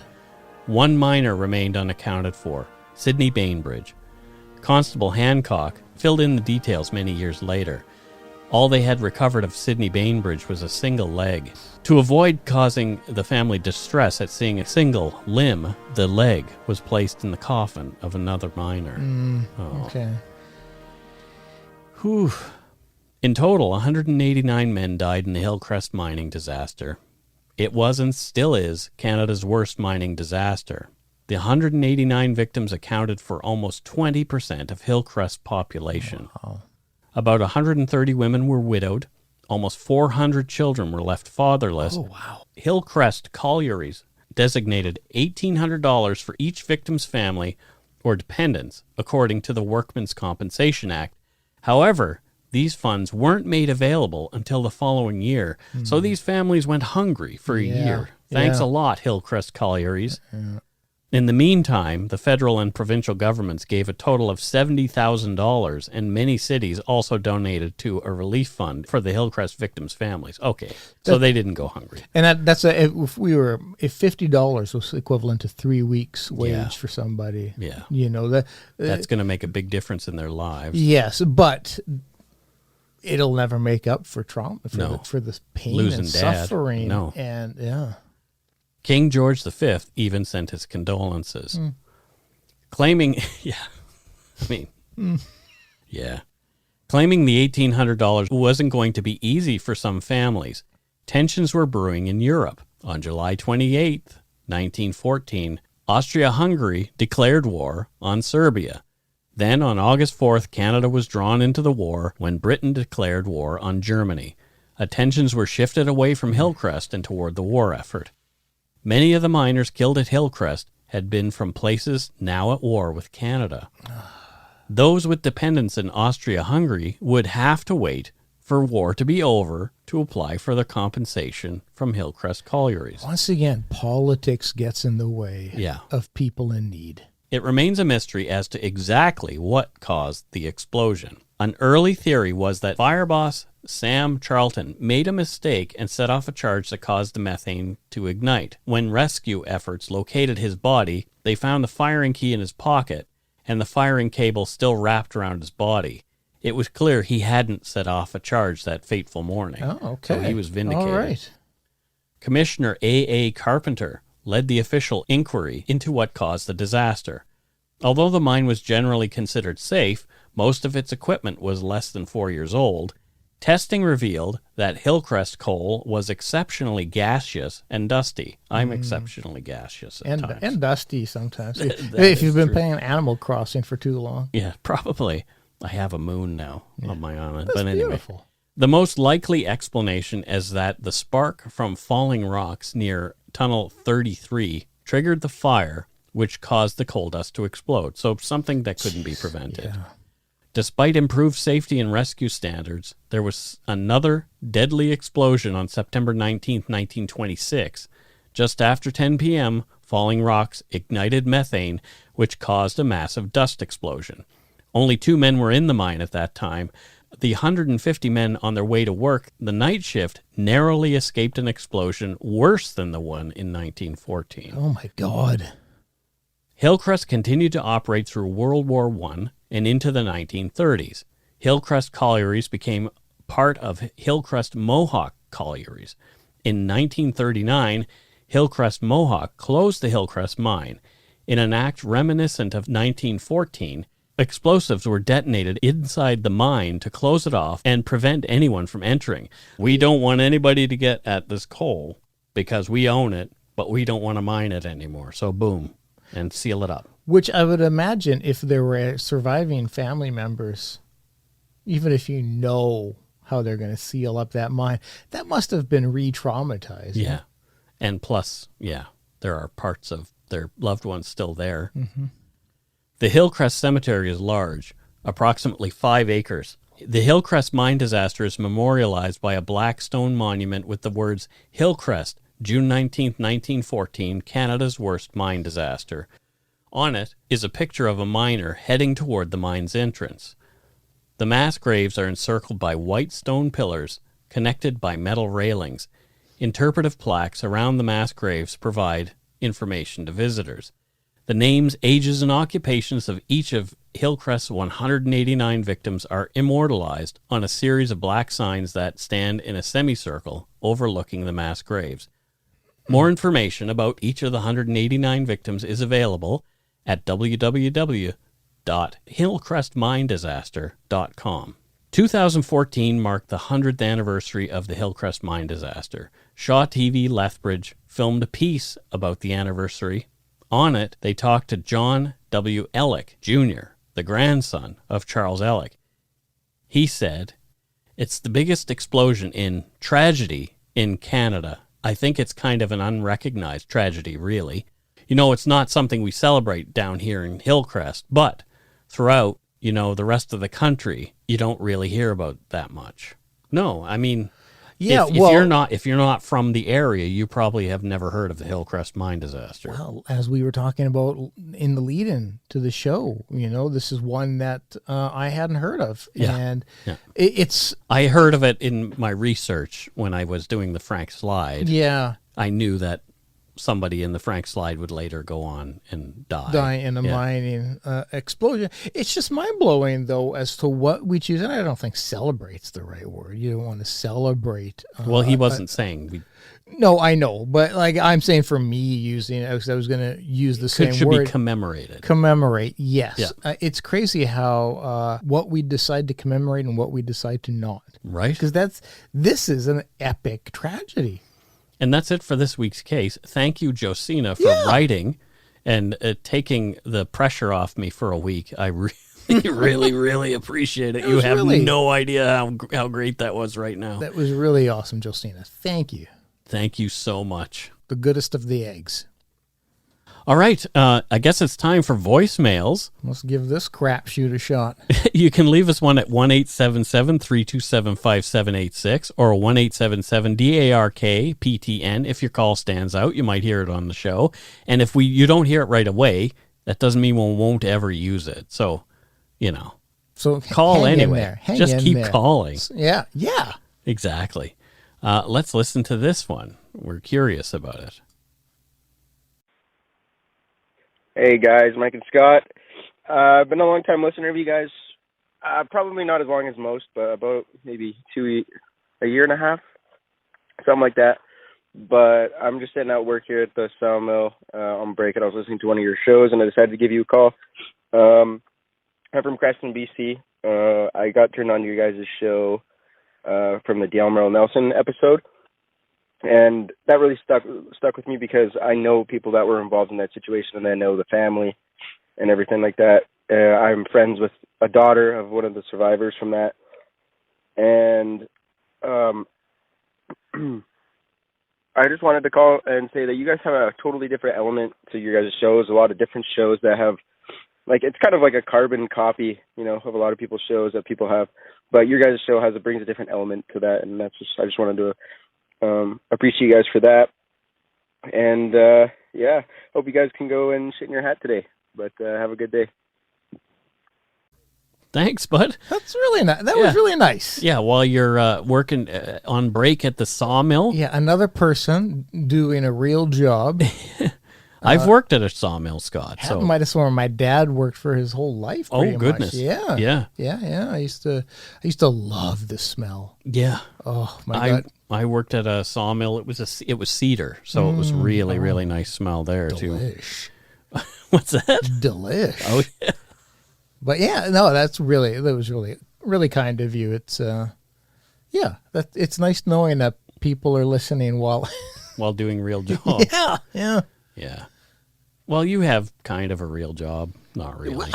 1 miner remained unaccounted for, Sidney Bainbridge. Constable Hancock filled in the details many years later. All they had recovered of Sidney Bainbridge was a single leg. To avoid causing the family distress at seeing a single limb, the leg was placed in the coffin of another miner. Okay. Whew. In total, 189 men died in the Hillcrest mining disaster. It was and still is Canada's worst mining disaster. The 189 victims accounted for almost 20% of Hillcrest's population. Wow. About 130 women were widowed. Almost 400 children were left fatherless. Oh, wow. Hillcrest collieries designated $1,800 for each victim's family or dependents, according to the Workmen's Compensation Act. However, these funds weren't made available until the following year, so these families went hungry for a year. Thanks a lot, Hillcrest collieries. In the meantime, the federal and provincial governments gave a total of $70,000, and many cities also donated to a relief fund for the Hillcrest victims' families. Okay, so they didn't go hungry. And if $50 was equivalent to 3 weeks' wage for somebody, that's going to make a big difference in their lives. Yes, but it'll never make up for trauma, for the pain Losing and dad. suffering. No. And yeah. King George V even sent his condolences, claiming, claiming the $1,800 wasn't going to be easy for some families. Tensions were brewing in Europe. On July 28, 1914, Austria-Hungary declared war on Serbia. Then, on August 4th, Canada was drawn into the war when Britain declared war on Germany. Attentions were shifted away from Hillcrest and toward the war effort. Many of the miners killed at Hillcrest had been from places now at war with Canada. Those with dependents in Austria-Hungary would have to wait for war to be over to apply for the compensation from Hillcrest collieries. Once again, politics gets in the way of people in need. It remains a mystery as to exactly what caused the explosion. An early theory was that fire boss Sam Charlton made a mistake and set off a charge that caused the methane to ignite. When rescue efforts located his body, they found the firing key in his pocket and the firing cable still wrapped around his body. It was clear he hadn't set off a charge that fateful morning. Oh, okay. So he was vindicated. All right. Commissioner A.A. Carpenter led the official inquiry into what caused the disaster. Although the mine was generally considered safe, most of its equipment was less than 4 years old. Testing revealed that Hillcrest coal was exceptionally gaseous and dusty. I'm exceptionally gaseous at times. And dusty sometimes. If you've been playing Animal Crossing for too long. Yeah, probably. I have a moon now on my island. That's but anyway, beautiful. The most likely explanation is that the spark from falling rocks near Tunnel 33 triggered the fire, which caused the coal dust to explode. So something that couldn't be prevented. Yeah. Despite improved safety and rescue standards, there was another deadly explosion on September 19, 1926. Just after 10 p.m., falling rocks ignited methane, which caused a massive dust explosion. Only 2 men were in the mine at that time. The 150 men on their way to work the night shift narrowly escaped an explosion worse than the one in 1914. Oh, my God. Hillcrest continued to operate through World War I and into the 1930s. Hillcrest collieries became part of Hillcrest Mohawk collieries. In 1939, Hillcrest Mohawk closed the Hillcrest mine. In an act reminiscent of 1914, explosives were detonated inside the mine to close it off and prevent anyone from entering. We don't want anybody to get at this coal because we own it, but we don't want to mine it anymore. So boom, and seal it up. Which I would imagine if there were surviving family members, even if you know how they're going to seal up that mine, that must have been re-traumatizing. Yeah. And plus, there are parts of their loved ones still there. Mm-hmm. The Hillcrest Cemetery is large, approximately 5 acres. The Hillcrest mine disaster is memorialized by a black stone monument with the words, Hillcrest, June 19, 1914, Canada's worst mine disaster. On it is a picture of a miner heading toward the mine's entrance. The mass graves are encircled by white stone pillars, connected by metal railings. Interpretive plaques around the mass graves provide information to visitors. The names, ages, and occupations of each of Hillcrest's 189 victims are immortalized on a series of black signs that stand in a semicircle overlooking the mass graves. More information about each of the 189 victims is available at www.hillcrestminedisaster.com. 2014 marked the 100th anniversary of the Hillcrest mine disaster. Shaw TV Lethbridge filmed a piece about the anniversary. On it, they talked to John W. Ellick, Jr., the grandson of Charles Ellick. He said, "It's the biggest explosion in tragedy in Canada. I think it's kind of an unrecognized tragedy, really. You know, it's not something we celebrate down here in Hillcrest, but throughout, the rest of the country, you don't really hear about that much." No, I mean, if you're not from the area, you probably have never heard of the Hillcrest mine disaster. Well, as we were talking about in the lead-in to the show, this is one that I hadn't heard of. Yeah. And I heard of it in my research when I was doing the Frank slide. Yeah. I knew that somebody in the Frank slide would later go on and die. Die in a mining explosion. It's just mind-blowing, though, as to what we choose. And I don't think celebrate's the right word. You don't want to celebrate. Well, he wasn't saying... No, I know. But like I'm saying for me using it, I was going to use the same should word. Be commemorated. Commemorate, yes. Yeah. It's crazy how what we decide to commemorate and what we decide to not. Right. Because this is an epic tragedy. And that's it for this week's case. Thank you, Josina, for writing and taking the pressure off me for a week. I really, really appreciate it. You have no idea how great that was right now. That was really awesome, Josina. Thank you. Thank you so much. The goodest of the eggs. All right. I guess it's time for voicemails. Let's give this crapshoot a shot. You can leave us one at 1-877-327-5786 or 1-877-DARK-PTN. If your call stands out, you might hear it on the show. And if you don't hear it right away, that doesn't mean we won't ever use it. So, So call anyway. Just keep calling. Yeah. Exactly. Let's listen to this one. We're curious about it. Hey guys, Mike and Scott. I've been a long time listener of you guys. Probably not as long as most, but about maybe a year and a half, something like that. But I'm just sitting at work here at the sawmill on break, and I was listening to one of your shows, and I decided to give you a call. I'm from Creston, BC. I got turned on to you guys' show from the Dale Merle Nelson episode. And that really stuck with me because I know people that were involved in that situation, and I know the family and everything like that. I'm friends with a daughter of one of the survivors from that. And I just wanted to call and say that you guys have a totally different element to your guys' shows. A lot of different shows that have, it's kind of like a carbon copy, of a lot of people's shows that people have. But your guys' show brings a different element to that, and I just wanted to appreciate you guys for that. And hope you guys can go and shit in your hat today. But have a good day. Thanks, bud. That's really nice. That was really nice. Yeah, while you're working on break at the sawmill. Yeah, another person doing a real job. I've worked at a sawmill, Scott. So might have sworn my dad worked for his whole life. Oh goodness! Much. Yeah. I used to love the smell. Yeah. Oh my God. I worked at a sawmill. It was cedar, so it was really nice smell there Delish. too. What's that? Delish. Oh yeah. But yeah, no, that was really kind of you. It's it's nice knowing that people are listening while doing real jobs. Yeah. Well, you have kind of a real job. Not really.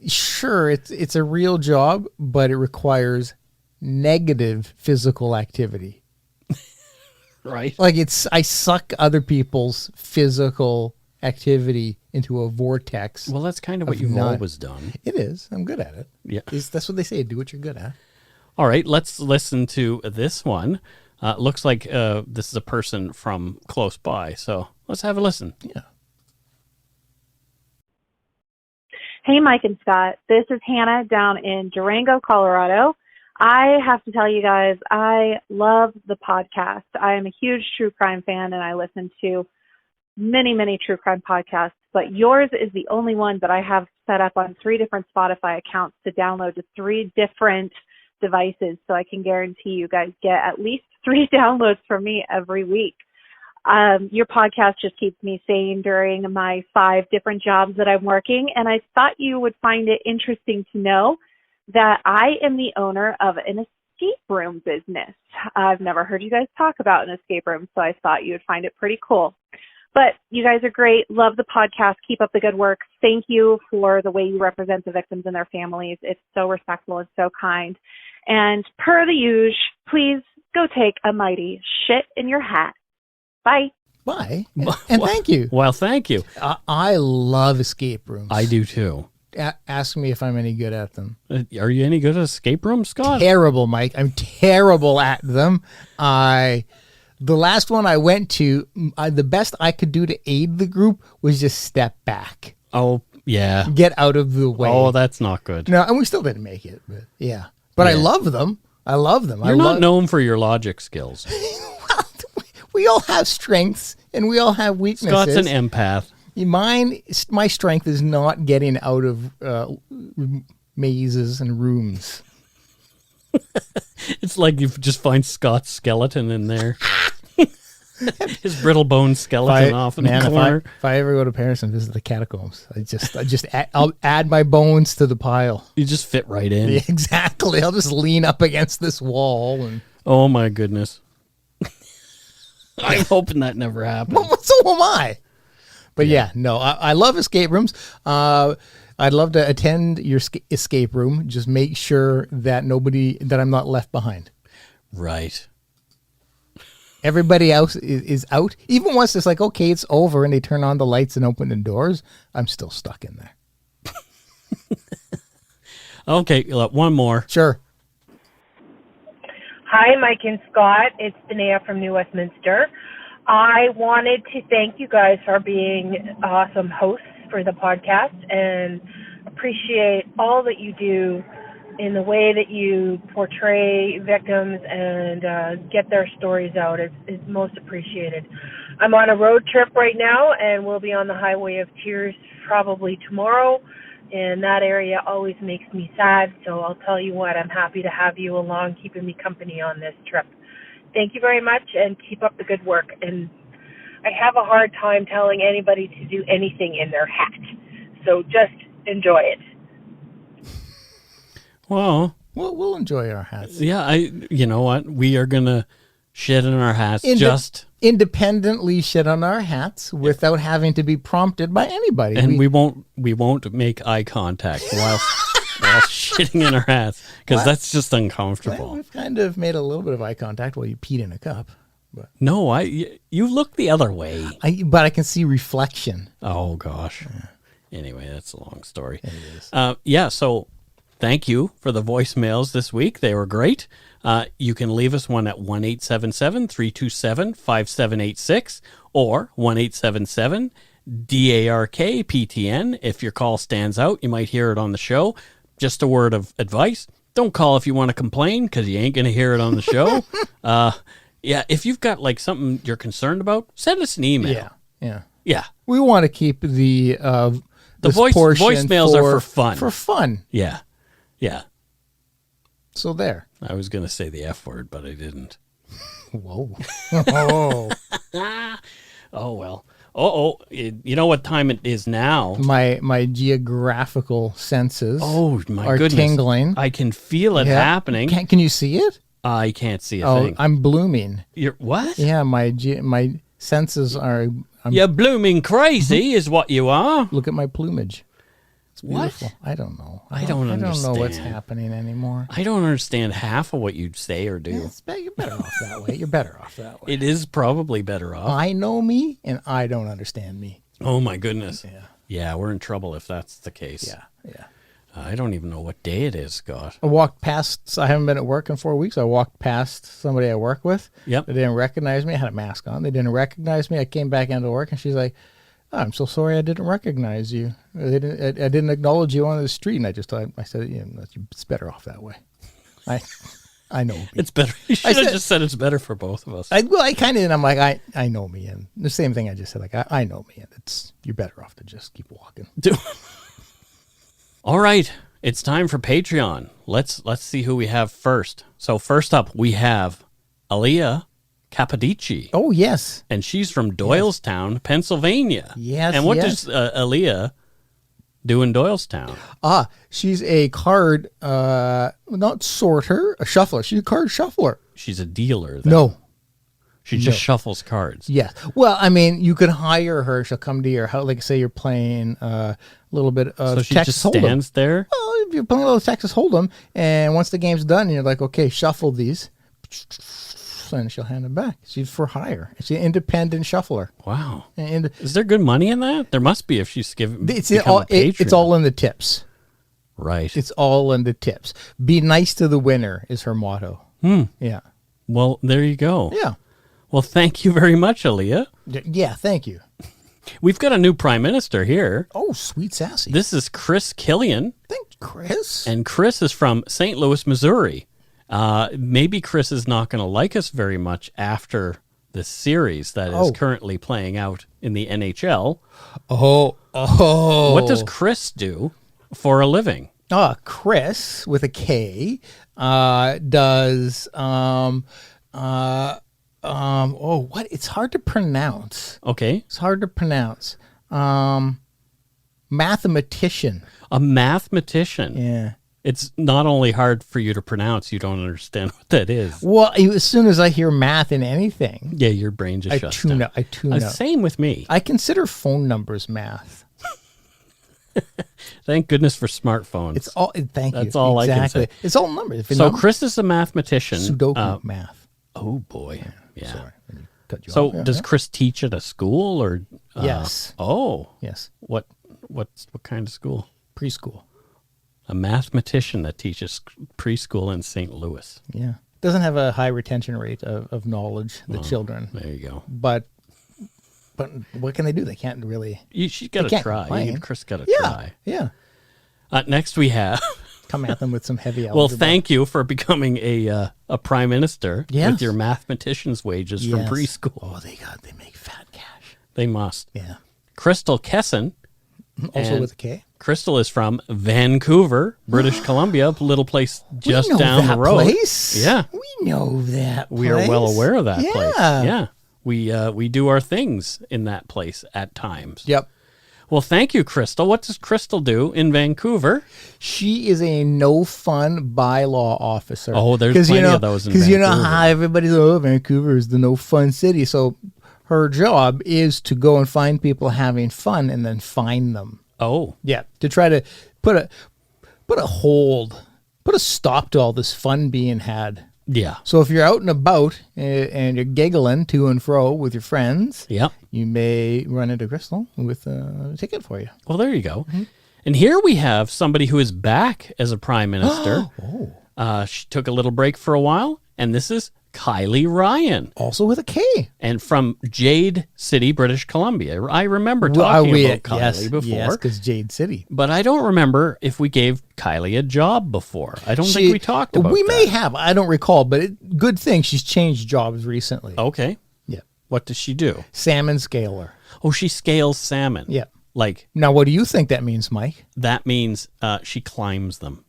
Sure, it's a real job, but it requires negative physical activity. Right. I suck other people's physical activity into a vortex. Well, that's kind of what you've always done. It is. I'm good at it. Yeah. That's what they say. Do what you're good at. All right, let's listen to this one. Looks like this is a person from close by, so let's have a listen. Yeah. Hey, Mike and Scott. This is Hannah down in Durango, Colorado. I have to tell you guys, I love the podcast. I am a huge true crime fan, and I listen to many, many true crime podcasts, but yours is the only one that I have set up on 3 different Spotify accounts to download to 3 different devices, so I can guarantee you guys get at least 3 downloads from me every week. Your podcast just keeps me sane during my 5 different jobs that I'm working, and I thought you would find it interesting to know that I am the owner of an escape room business. I've never heard you guys talk about an escape room, so I thought you would find it pretty cool. But you guys are great. Love the podcast. Keep up the good work. Thank you for the way you represent the victims and their families. It's so respectful and so kind. And per the usual, please go take a mighty shit in your hat. Bye. Bye. And thank you. Well, thank you. I love escape rooms. I do too. Ask me if I'm any good at them. Are you any good at escape rooms, Scott? Terrible, Mike. I'm terrible at them. The last one I went to, the best I could do to aid the group was just step back. Oh, yeah. Get out of the way. Oh, that's not good. No, and we still didn't make it. But yeah. But I love them. You're not known for your logic skills. Well, We all have strengths and we all have weaknesses. Scott's an empath. My strength is not getting out of mazes and rooms. It's like you just find Scott's skeleton in there. His brittle bone skeleton off in the corner. If I ever go to Paris and visit the catacombs, I'll add my bones to the pile. You just fit right in. Yeah, exactly. I'll just lean up against this wall and. Oh my goodness. I'm hoping that never happens. Well, so am I. But yeah, no, I love escape rooms. I'd love to attend your escape room. Just make sure that I'm not left behind. Right. Everybody else is out. Even once it's like, okay, it's over, and they turn on the lights and open the doors, I'm still stuck in there. Okay, one more. Sure. Hi, Mike and Scott. It's Danae from New Westminster. I wanted to thank you guys for being awesome hosts for the podcast and appreciate all that you do in the way that you portray victims and get their stories out. It's most appreciated. I'm on a road trip right now, and we'll be on the Highway of Tears probably tomorrow, and that area always makes me sad, so I'll tell you what, I'm happy to have you along, keeping me company on this trip. Thank you very much, and keep up the good work. And I have a hard time telling anybody to do anything in their hat, so just enjoy it. Well, we'll enjoy our hats. Yeah, you know what? We are gonna shit in our hats independently shit on our hats without having to be prompted by anybody. And we won't make eye contact while shitting in our hats, because that's just uncomfortable. Well, we've kind of made a little bit of eye contact while you peed in a cup. But. No, you look the other way. But I can see reflection. Oh gosh. Yeah. Anyway, that's a long story. It is. Yeah. So. Thank you for the voicemails this week. They were great. You can leave us one at 1-877-327-5786 or 1-877-DARK-PTN. If your call stands out, you might hear it on the show. Just a word of advice. Don't call if you want to complain, because you ain't going to hear it on the show. Yeah, if you've got like something you're concerned about, send us an email. Yeah. We want to keep the voicemails are for fun. For fun. Yeah. So there. I was going to say the F word, but I didn't. Whoa. Oh. Oh, well. You know what time it is now? My geographical senses are goodness. Tingling. I can feel it happening. Can you see it? I can't see a thing. I'm blooming. You're what? Yeah, my senses are... You're blooming crazy is what you are. Look at my plumage. It's beautiful. What? I don't know. I don't understand. I don't know what's happening anymore. I don't understand half of what you say or do. You're better off that way. You're better off that way. It is probably better off. I know me, and I don't understand me. Oh, my goodness. Yeah, we're in trouble if that's the case. Yeah. I don't even know what day it is, Scott. I walked past, I haven't been at work in 4 weeks. I walked past somebody I work with. Yep. They didn't recognize me. I had a mask on. They didn't recognize me. I came back into work, and she's like, oh, I'm so sorry I didn't recognize you. I didn't acknowledge you on the street. And I said, it's better off that way. I know me. It's better. You should have just said it's better for both of us. I kind of, and I'm like, I know me. And the same thing I just said, like, I know me. And you're better off to just keep walking. All right. It's time for Patreon. Let's see who we have first. So first up, we have Aaliyah Capodici. Oh, yes. And she's from Doylestown, Pennsylvania. Yes, And what does Aaliyah do in Doylestown? She's a card, not sorter, a shuffler. She's a card shuffler. She's a dealer, then. No. She just shuffles cards. Yes. Well, I mean, you could hire her. She'll come to your house. Like, say you're playing a little bit of So she Texas just stands there? Well, if you're playing a little Texas Hold'em, and once the game's done, you're like, okay, shuffle these. And she'll hand them back. She's for hire. She's an independent shuffler. Wow. And is there good money in that? There must be if she's given. It's all in the tips. Right. It's all in the tips. Be nice to the winner is her motto. Yeah. Well, there you go. Yeah. Well, thank you very much, Aaliyah. Yeah, thank you. We've got a new prime minister here. Oh, sweet sassy. This is Chris Killian. Thank you, Chris. And Chris is from St. Louis, Missouri. Maybe Chris is not going to like us very much after this series that is currently playing out in the NHL. What does Chris do for a living? Chris with a K does what? It's hard to pronounce. Okay. It's hard to pronounce. Mathematician. A mathematician. Yeah. It's not only hard for you to pronounce, you don't understand what that is. Well, as soon as I hear math in anything, Yeah, your brain just shuts down. I tune out. Same with me. I consider phone numbers math. Thank goodness for smartphones. It's all. Thank you. That's all I can say. It's all numbers. So Chris is a mathematician. Sudoku math. Oh boy. Yeah. Sorry, cut you So off. does Chris teach at a school or? Yes. Yes. What kind of school? Preschool. A mathematician that teaches preschool in St. Louis. Yeah. Doesn't have a high retention rate of knowledge, the children. There you go. But what can they do? They can't really. She's got to can't try. complain. Chris got to Yeah. try. Yeah. Next we have. Come at them with some heavy algebra. Well, thank you for becoming a prime minister Yes. with your mathematician's wages from Yes. preschool. Oh, they make fat cash. They must. Yeah. Crystal Kesson. Also And with a K. Crystal is from Vancouver, British Columbia, a little place just we know down that the road. Place. Yeah. We know that We are well aware of that place. Yeah. Yeah. We do our things in that place at times. Yep. Well, thank you, Crystal. What does Crystal do in Vancouver? She is a no fun bylaw officer. Oh, there's plenty of those in Because you know Vancouver. how everybody's, Vancouver is the no fun city. So her job is to go and find people having fun and then fine them. Oh, Yeah, to try to put a stop to all this fun being had. yeah. So if you're out and about and you're giggling to and fro with your friends, Yep. you may run into Crystal with a ticket for you. Well, there you go. And here we have somebody who is back as a prime minister. She took a little break for a while, and this is Kylie Ryan, Also with a K. and from Jade City, British Columbia. I remember talking about Kylie before. Yes, because Jade City. But I don't remember if we gave Kylie a job before. I don't think we talked about We that. may have. I don't recall, but good thing she's changed jobs recently. Okay. Yeah. What does she do? Salmon scaler. Oh, she scales salmon. Yeah. Like, Now, what do you think that means, Mike? that means she climbs them.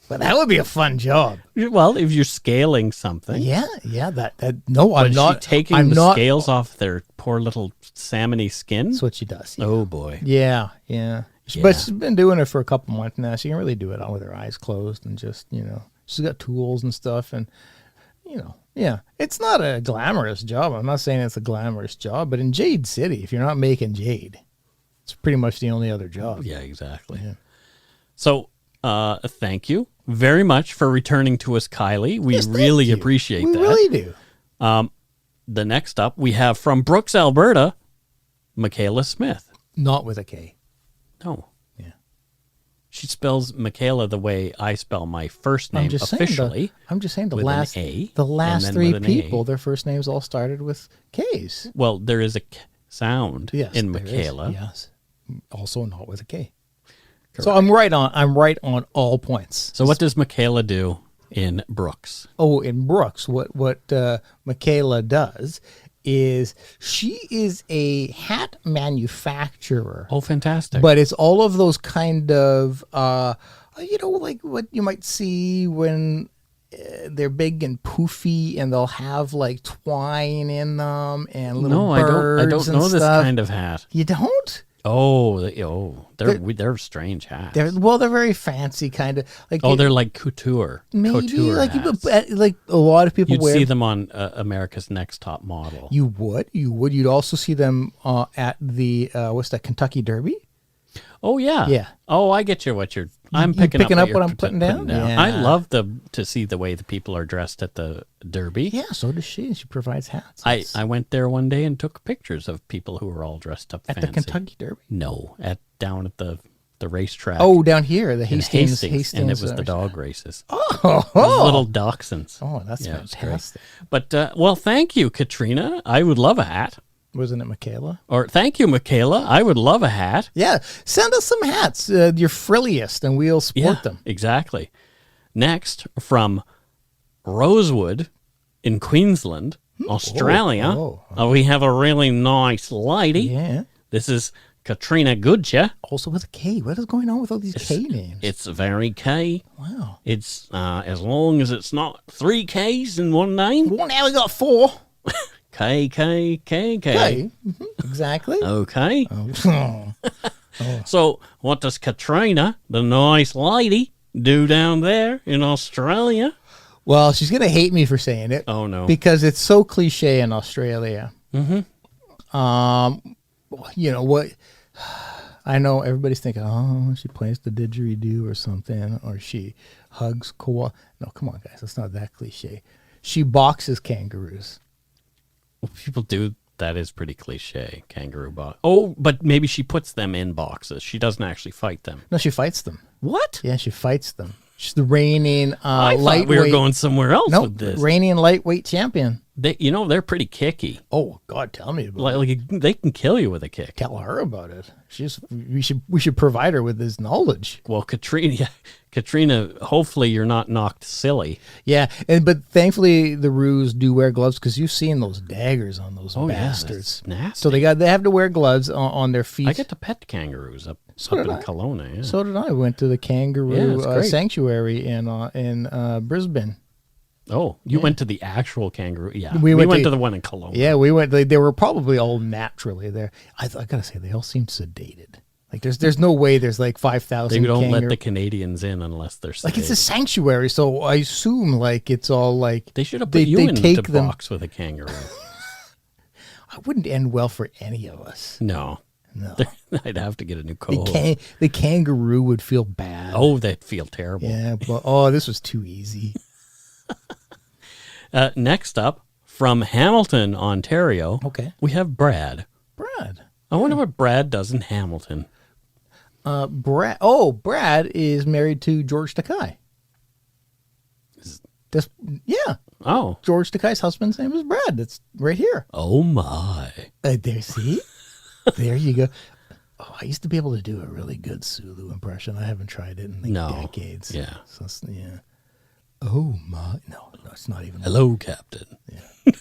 Well, that would be a fun job. Well, if you're scaling something. Yeah. No, But I'm is not. she taking I'm the not. scales off their poor little salmony skin? That's what she does. Yeah. Oh, boy. Yeah. Yeah. But she's been doing it for a couple months now. She can really do it all with her eyes closed and just, she's got tools and stuff. And, yeah, it's not a glamorous job. I'm not saying it's a glamorous job, but in Jade City, if you're not making jade, it's pretty much the only other job. Yeah, exactly. Yeah. So, thank you very much for returning to us, Kylie. We really appreciate that. We really do. The next up, we have from Brooks, Alberta, Michaela Smith. Not with a K. No. Yeah. She spells Michaela the way I spell my first name I'm just officially. I'm just saying the with an last A, the and last then three with an A. people, their first names all started with K's. Well, there is a K sound Yes, in there is. Michaela. Yes. Also not with a K. So I'm right on all points. So what does Michaela do in Brooks? Oh, in Brooks, what Michaela does is she is a hat manufacturer. Oh, fantastic. But it's all of those kind of, like what you might see when they're big and poofy and they'll have like twine in them and little birds I don't know and this stuff. kind of hat. You don't? They're strange hats. They're very fancy kind of. Like they're like couture. maybe couture like hats. like a lot of people You'd wear. see them on America's Next Top Model. You would. You'd also see them at the what's that, Kentucky Derby? Oh yeah. Yeah. Oh, I get you. I'm You picking picking up up what I'm putting down? Yeah. I love to see the way the people are dressed at the Derby. Yeah, so does she. She provides hats. I went there one day and took pictures of people who were all dressed up at fancy. the Kentucky Derby. No, down at the racetrack. Oh, down here, the in Hastings, and it was the dog races. Oh, Those little dachshunds. Oh, that's Yeah, it was great. fantastic. But well, thank you, Katrina. I would love a hat. Wasn't it Michaela? Or thank you, Michaela. I would love a hat. Yeah, send us some hats, your frilliest, and we'll sport them. Exactly. Next, from Rosewood in Queensland, Australia. We have a really nice lady. Yeah. This is Katrina Goodyear. Also with a K. What is going on with all these K names? It's very K. Wow. It's as long as it's not 3 Ks in one name. Well, now we got 4. K, K, K, K. K. Exactly. Okay. Oh. So what does Katrina, the nice lady, do down there in Australia? Well, she's going to hate me for saying it. Oh, no. Because it's so cliche in Australia. Mm-hmm. You know what? I know everybody's thinking, oh, she plays the didgeridoo or something, or she hugs koala. No, come on, guys. It's not that cliche. She boxes kangaroos. Well, people do. That is pretty cliche, kangaroo box. Oh, but maybe she puts them in boxes. She doesn't actually fight them. No, she fights them. What? Yeah, she fights them. She's the reigning I thought lightweight. we were going somewhere else No, with this. reigning lightweight champion. They're pretty kicky. Oh God, tell me about it. Like they can kill you with a kick. Tell her about it. We should provide her with this knowledge. Well, Katrina, hopefully you're not knocked silly. Yeah, but thankfully the roos do wear gloves because you've seen those daggers on those bastards. Yeah, nasty. So they have to wear gloves on their feet. I get to pet kangaroos up in Kelowna. Yeah. So did I. Went to the kangaroo great. sanctuary in Brisbane. Oh, you went to the actual kangaroo? Yeah, We went to the one in Kelowna. Yeah, we went. They were probably all naturally there. I gotta say, they all seem sedated. Like there's no way there's like 5,000. They don't let the Canadians in unless they're sedated. Like it's a sanctuary, so I assume like it's all like they should have put you in the box with a kangaroo. I wouldn't end well for any of us. No. I'd have to get a new co-host. The kangaroo would feel bad. Oh, they'd feel terrible. Yeah, but this was too easy. Next up, from Hamilton, Ontario, we have Brad. Brad. I wonder what Brad does in Hamilton. Brad is married to George Takei. Yeah. Oh. George Takei's husband's name is Brad. That's right here. Oh, my. There, see? There you go. Oh, I used to be able to do a really good Sulu impression. I haven't tried it in decades. Yeah. So, yeah. Oh, my. No, it's not even. Hello, Captain. Yeah.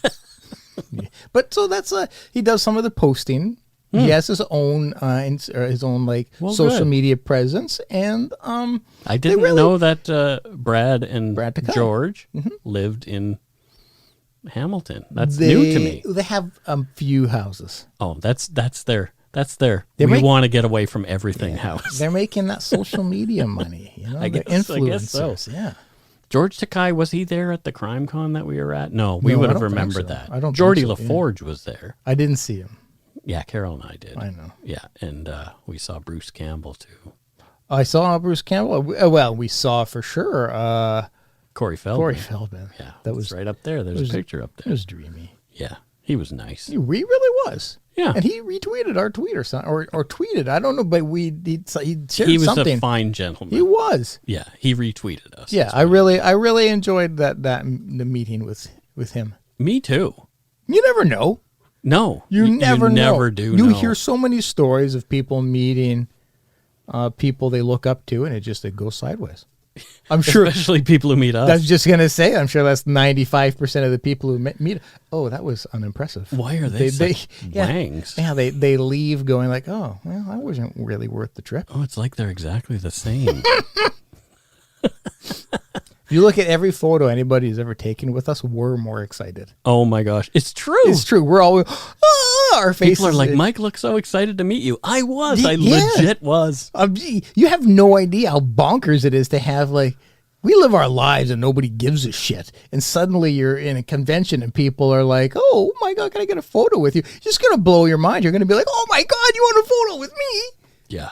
Yeah. But so that's he does some of the posting. He has his own social media presence, and I didn't know that Brad and George lived in Hamilton. That's new to me. They have a few houses. Oh, that's their. We want to get away from everything house. They're making that social media money. You know, I guess so. Yeah. George Takei, was he there at the Crime Con that we were at? No, we would have remembered that. I don't. Geordie think so, LaForge was there. I didn't see him. Yeah, Carol and I did. I know. Yeah, and we saw Bruce Campbell too. I saw Bruce Campbell. Well, we saw for sure Corey Feldman. Corey Feldman. Yeah, that was right up there. There's a picture up there. It was dreamy. Yeah, he was nice. He really was. Yeah, and he retweeted our tweet or something, or tweeted. I don't know, but he shared he was something. A fine gentleman. He was. Yeah, he retweeted us. Yeah, I really enjoyed the meeting with him. Me too. You never know. No, you never do. You hear so many stories of people meeting people they look up to, and it goes sideways. I'm sure, especially people who meet us. I was just gonna say, I'm sure that's 95% of the people who meet. Oh, that was unimpressive. Why are they such wangs? Yeah, they leave going like, oh, well, that wasn't really worth the trip. Oh, it's like they're exactly the same. If you look at every photo anybody's ever taken with us, we're more excited. Oh my gosh, it's true. It's true. We're always our faces. People are like, Mike looks so excited to meet you. I legit was. You have no idea how bonkers it is to have we live our lives and nobody gives a shit. And suddenly you're in a convention and people are like, oh my God, can I get a photo with you? It's just going to blow your mind. You're going to be like, oh my God, you want a photo with me? Yeah.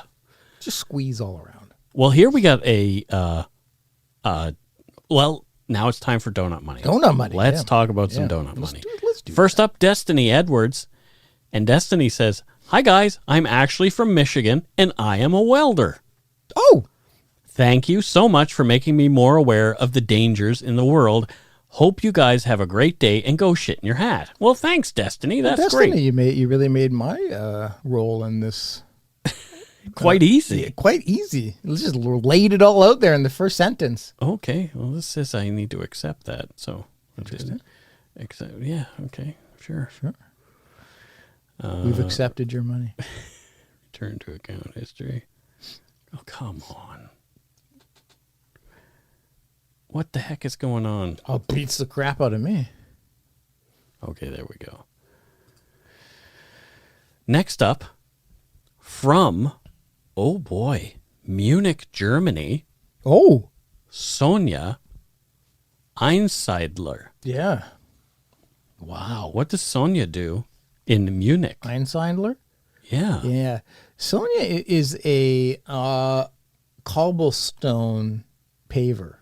Just squeeze all around. Well, here we got well, now it's time for donut money. Donut money. Let's talk about some donut money. Let's do First up, Destiny Edwards. And Destiny says, hi guys, I'm actually from Michigan and I am a welder. Oh. Thank you so much for making me more aware of the dangers in the world. Hope you guys have a great day and go shit in your hat. Well, thanks, Destiny. That's great. You really made my role in this quite easy. Quite easy. Just laid it all out there in the first sentence. Okay. Well, this says I need to accept that. So, Except, yeah, okay, sure. We've accepted your money. Return to account history. Oh, come on. What the heck is going on? Oh, beats the crap out of me. Okay, there we go. Next up, from, oh boy, Munich, Germany. Oh. Sonja Einsiedler. Yeah. Wow. What does Sonja do in Munich? Einsiedler? Yeah. Yeah. Sonja is a cobblestone paver.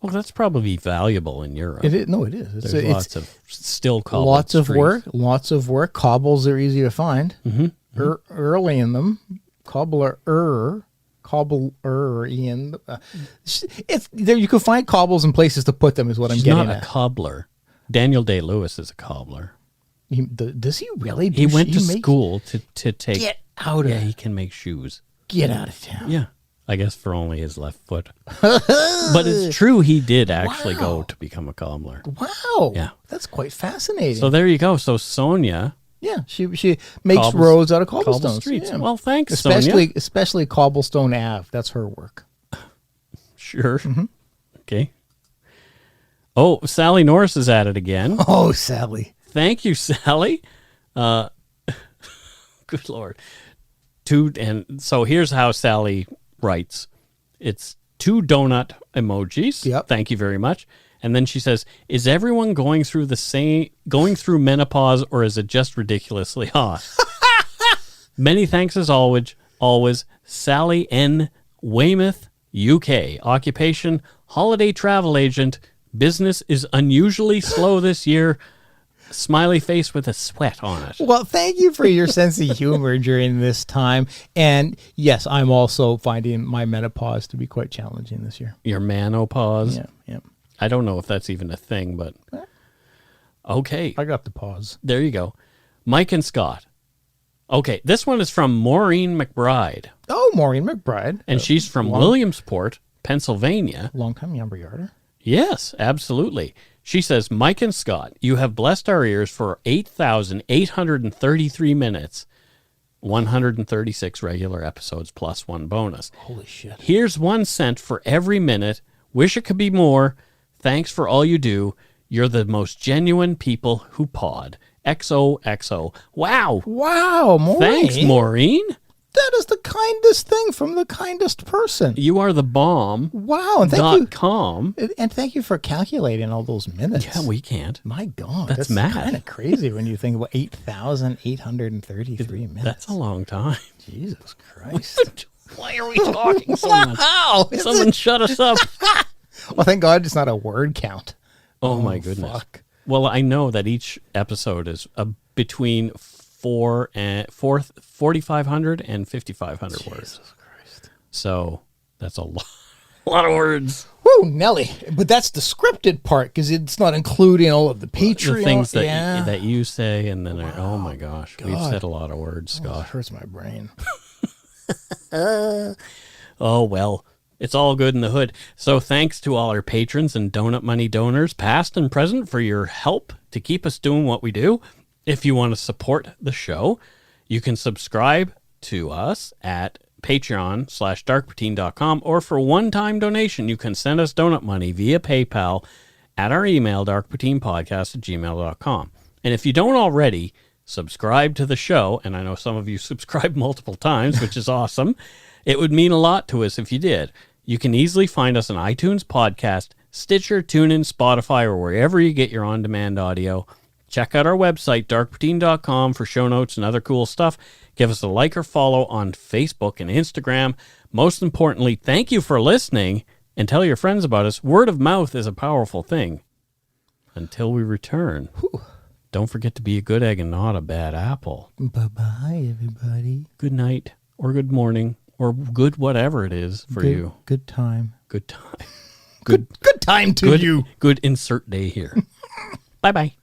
Well, that's probably valuable in Europe. It is. No, it is. There's lots of still cobbled lots of streets. work. Lots of work. Cobbles are easy to find. Mm-hmm. Early in them, cobbler in. It's there. You can find cobbles and places to put them. Is what She's I'm getting not at. a cobbler. Daniel Day-Lewis is a cobbler. Does he really? He went to school to take. Get out of. Yeah, he can make shoes. Get out of town. Yeah. I guess for only his left foot. But it's true, he did actually go to become a cobbler. Wow. Yeah. That's quite fascinating. So there you go. So Sonja. Yeah, she makes roads out of cobblestones. Cobble streets. Yeah. Well, thanks, especially Sonja. Cobblestone Ave. That's her work. Sure. Mm-hmm. Okay. Oh, Sally Norris is at it again. Oh, Sally. Thank you, Sally. Good Lord. And so here's how Sally writes. It's 2 donut emojis. Yep. Thank you very much. And then she says, "Is everyone going through menopause, or is it just ridiculously hot?" Many thanks as always, Sally N. Weymouth, UK. Occupation, holiday travel agent. Business is unusually slow this year. Smiley face with a sweat on it. Well, thank you for your sense of humor during this time. And yes, I'm also finding my menopause to be quite challenging this year. Your manopause? Yeah. I don't know if that's even a thing, but okay. I got the pause. There you go. Mike and Scott. Okay, this one is from Maureen McBride. Oh, Maureen McBride. And she's from Williamsport, Pennsylvania. Long-time Yumber Yarder. Yes, absolutely. She says, "Mike and Scott, you have blessed our ears for 8,833 minutes, 136 regular episodes plus 1 bonus. Holy shit. Here's 1 cent for every minute. Wish it could be more. Thanks for all you do. You're the most genuine people who pod. XOXO. Wow. Wow, Maureen. Thanks, Maureen. That is the kindest thing from the kindest person. You are the bomb. Wow, and thank you. .com. And thank you for calculating all those minutes. Yeah, we can't. My God, That's mad. Kind of crazy when you think about 8,833 minutes. That's a long time. Jesus Christ. Why are we talking so much? Wow. Someone shut us up. Well, thank God it's not a word count. Oh my goodness. Fuck. Well, I know that each episode is between 4,500 and 5,500 words. Jesus Christ. So that's a lot of words. Woo, Nelly. But that's the scripted part because it's not including all of the Patreon. The things that you say, and then oh my gosh, we've said a lot of words, Oh, Scott. it hurts my brain. Oh, well, it's all good in the hood. So thanks to all our patrons and donut money donors, past and present, for your help to keep us doing what we do. If you want to support the show, you can subscribe to us at patreon.com/darkpoutine.com, or for one-time donation, you can send us donut money via PayPal at our email, darkpoutinepodcast@gmail.com. And if you don't already, subscribe to the show, and I know some of you subscribe multiple times, which is awesome. It would mean a lot to us if you did. You can easily find us on iTunes Podcast, Stitcher, TuneIn, Spotify, or wherever you get your on-demand audio. Check out our website, darkpoutine.com, for show notes and other cool stuff. Give us a like or follow on Facebook and Instagram. Most importantly, thank you for listening, and tell your friends about us. Word of mouth is a powerful thing. Until we return, don't forget to be a good egg and not a bad apple. Bye-bye, everybody. Good night, or good morning, or good whatever it is for you. Good time. Good time. Good time to you. Good insert day here. Bye-bye.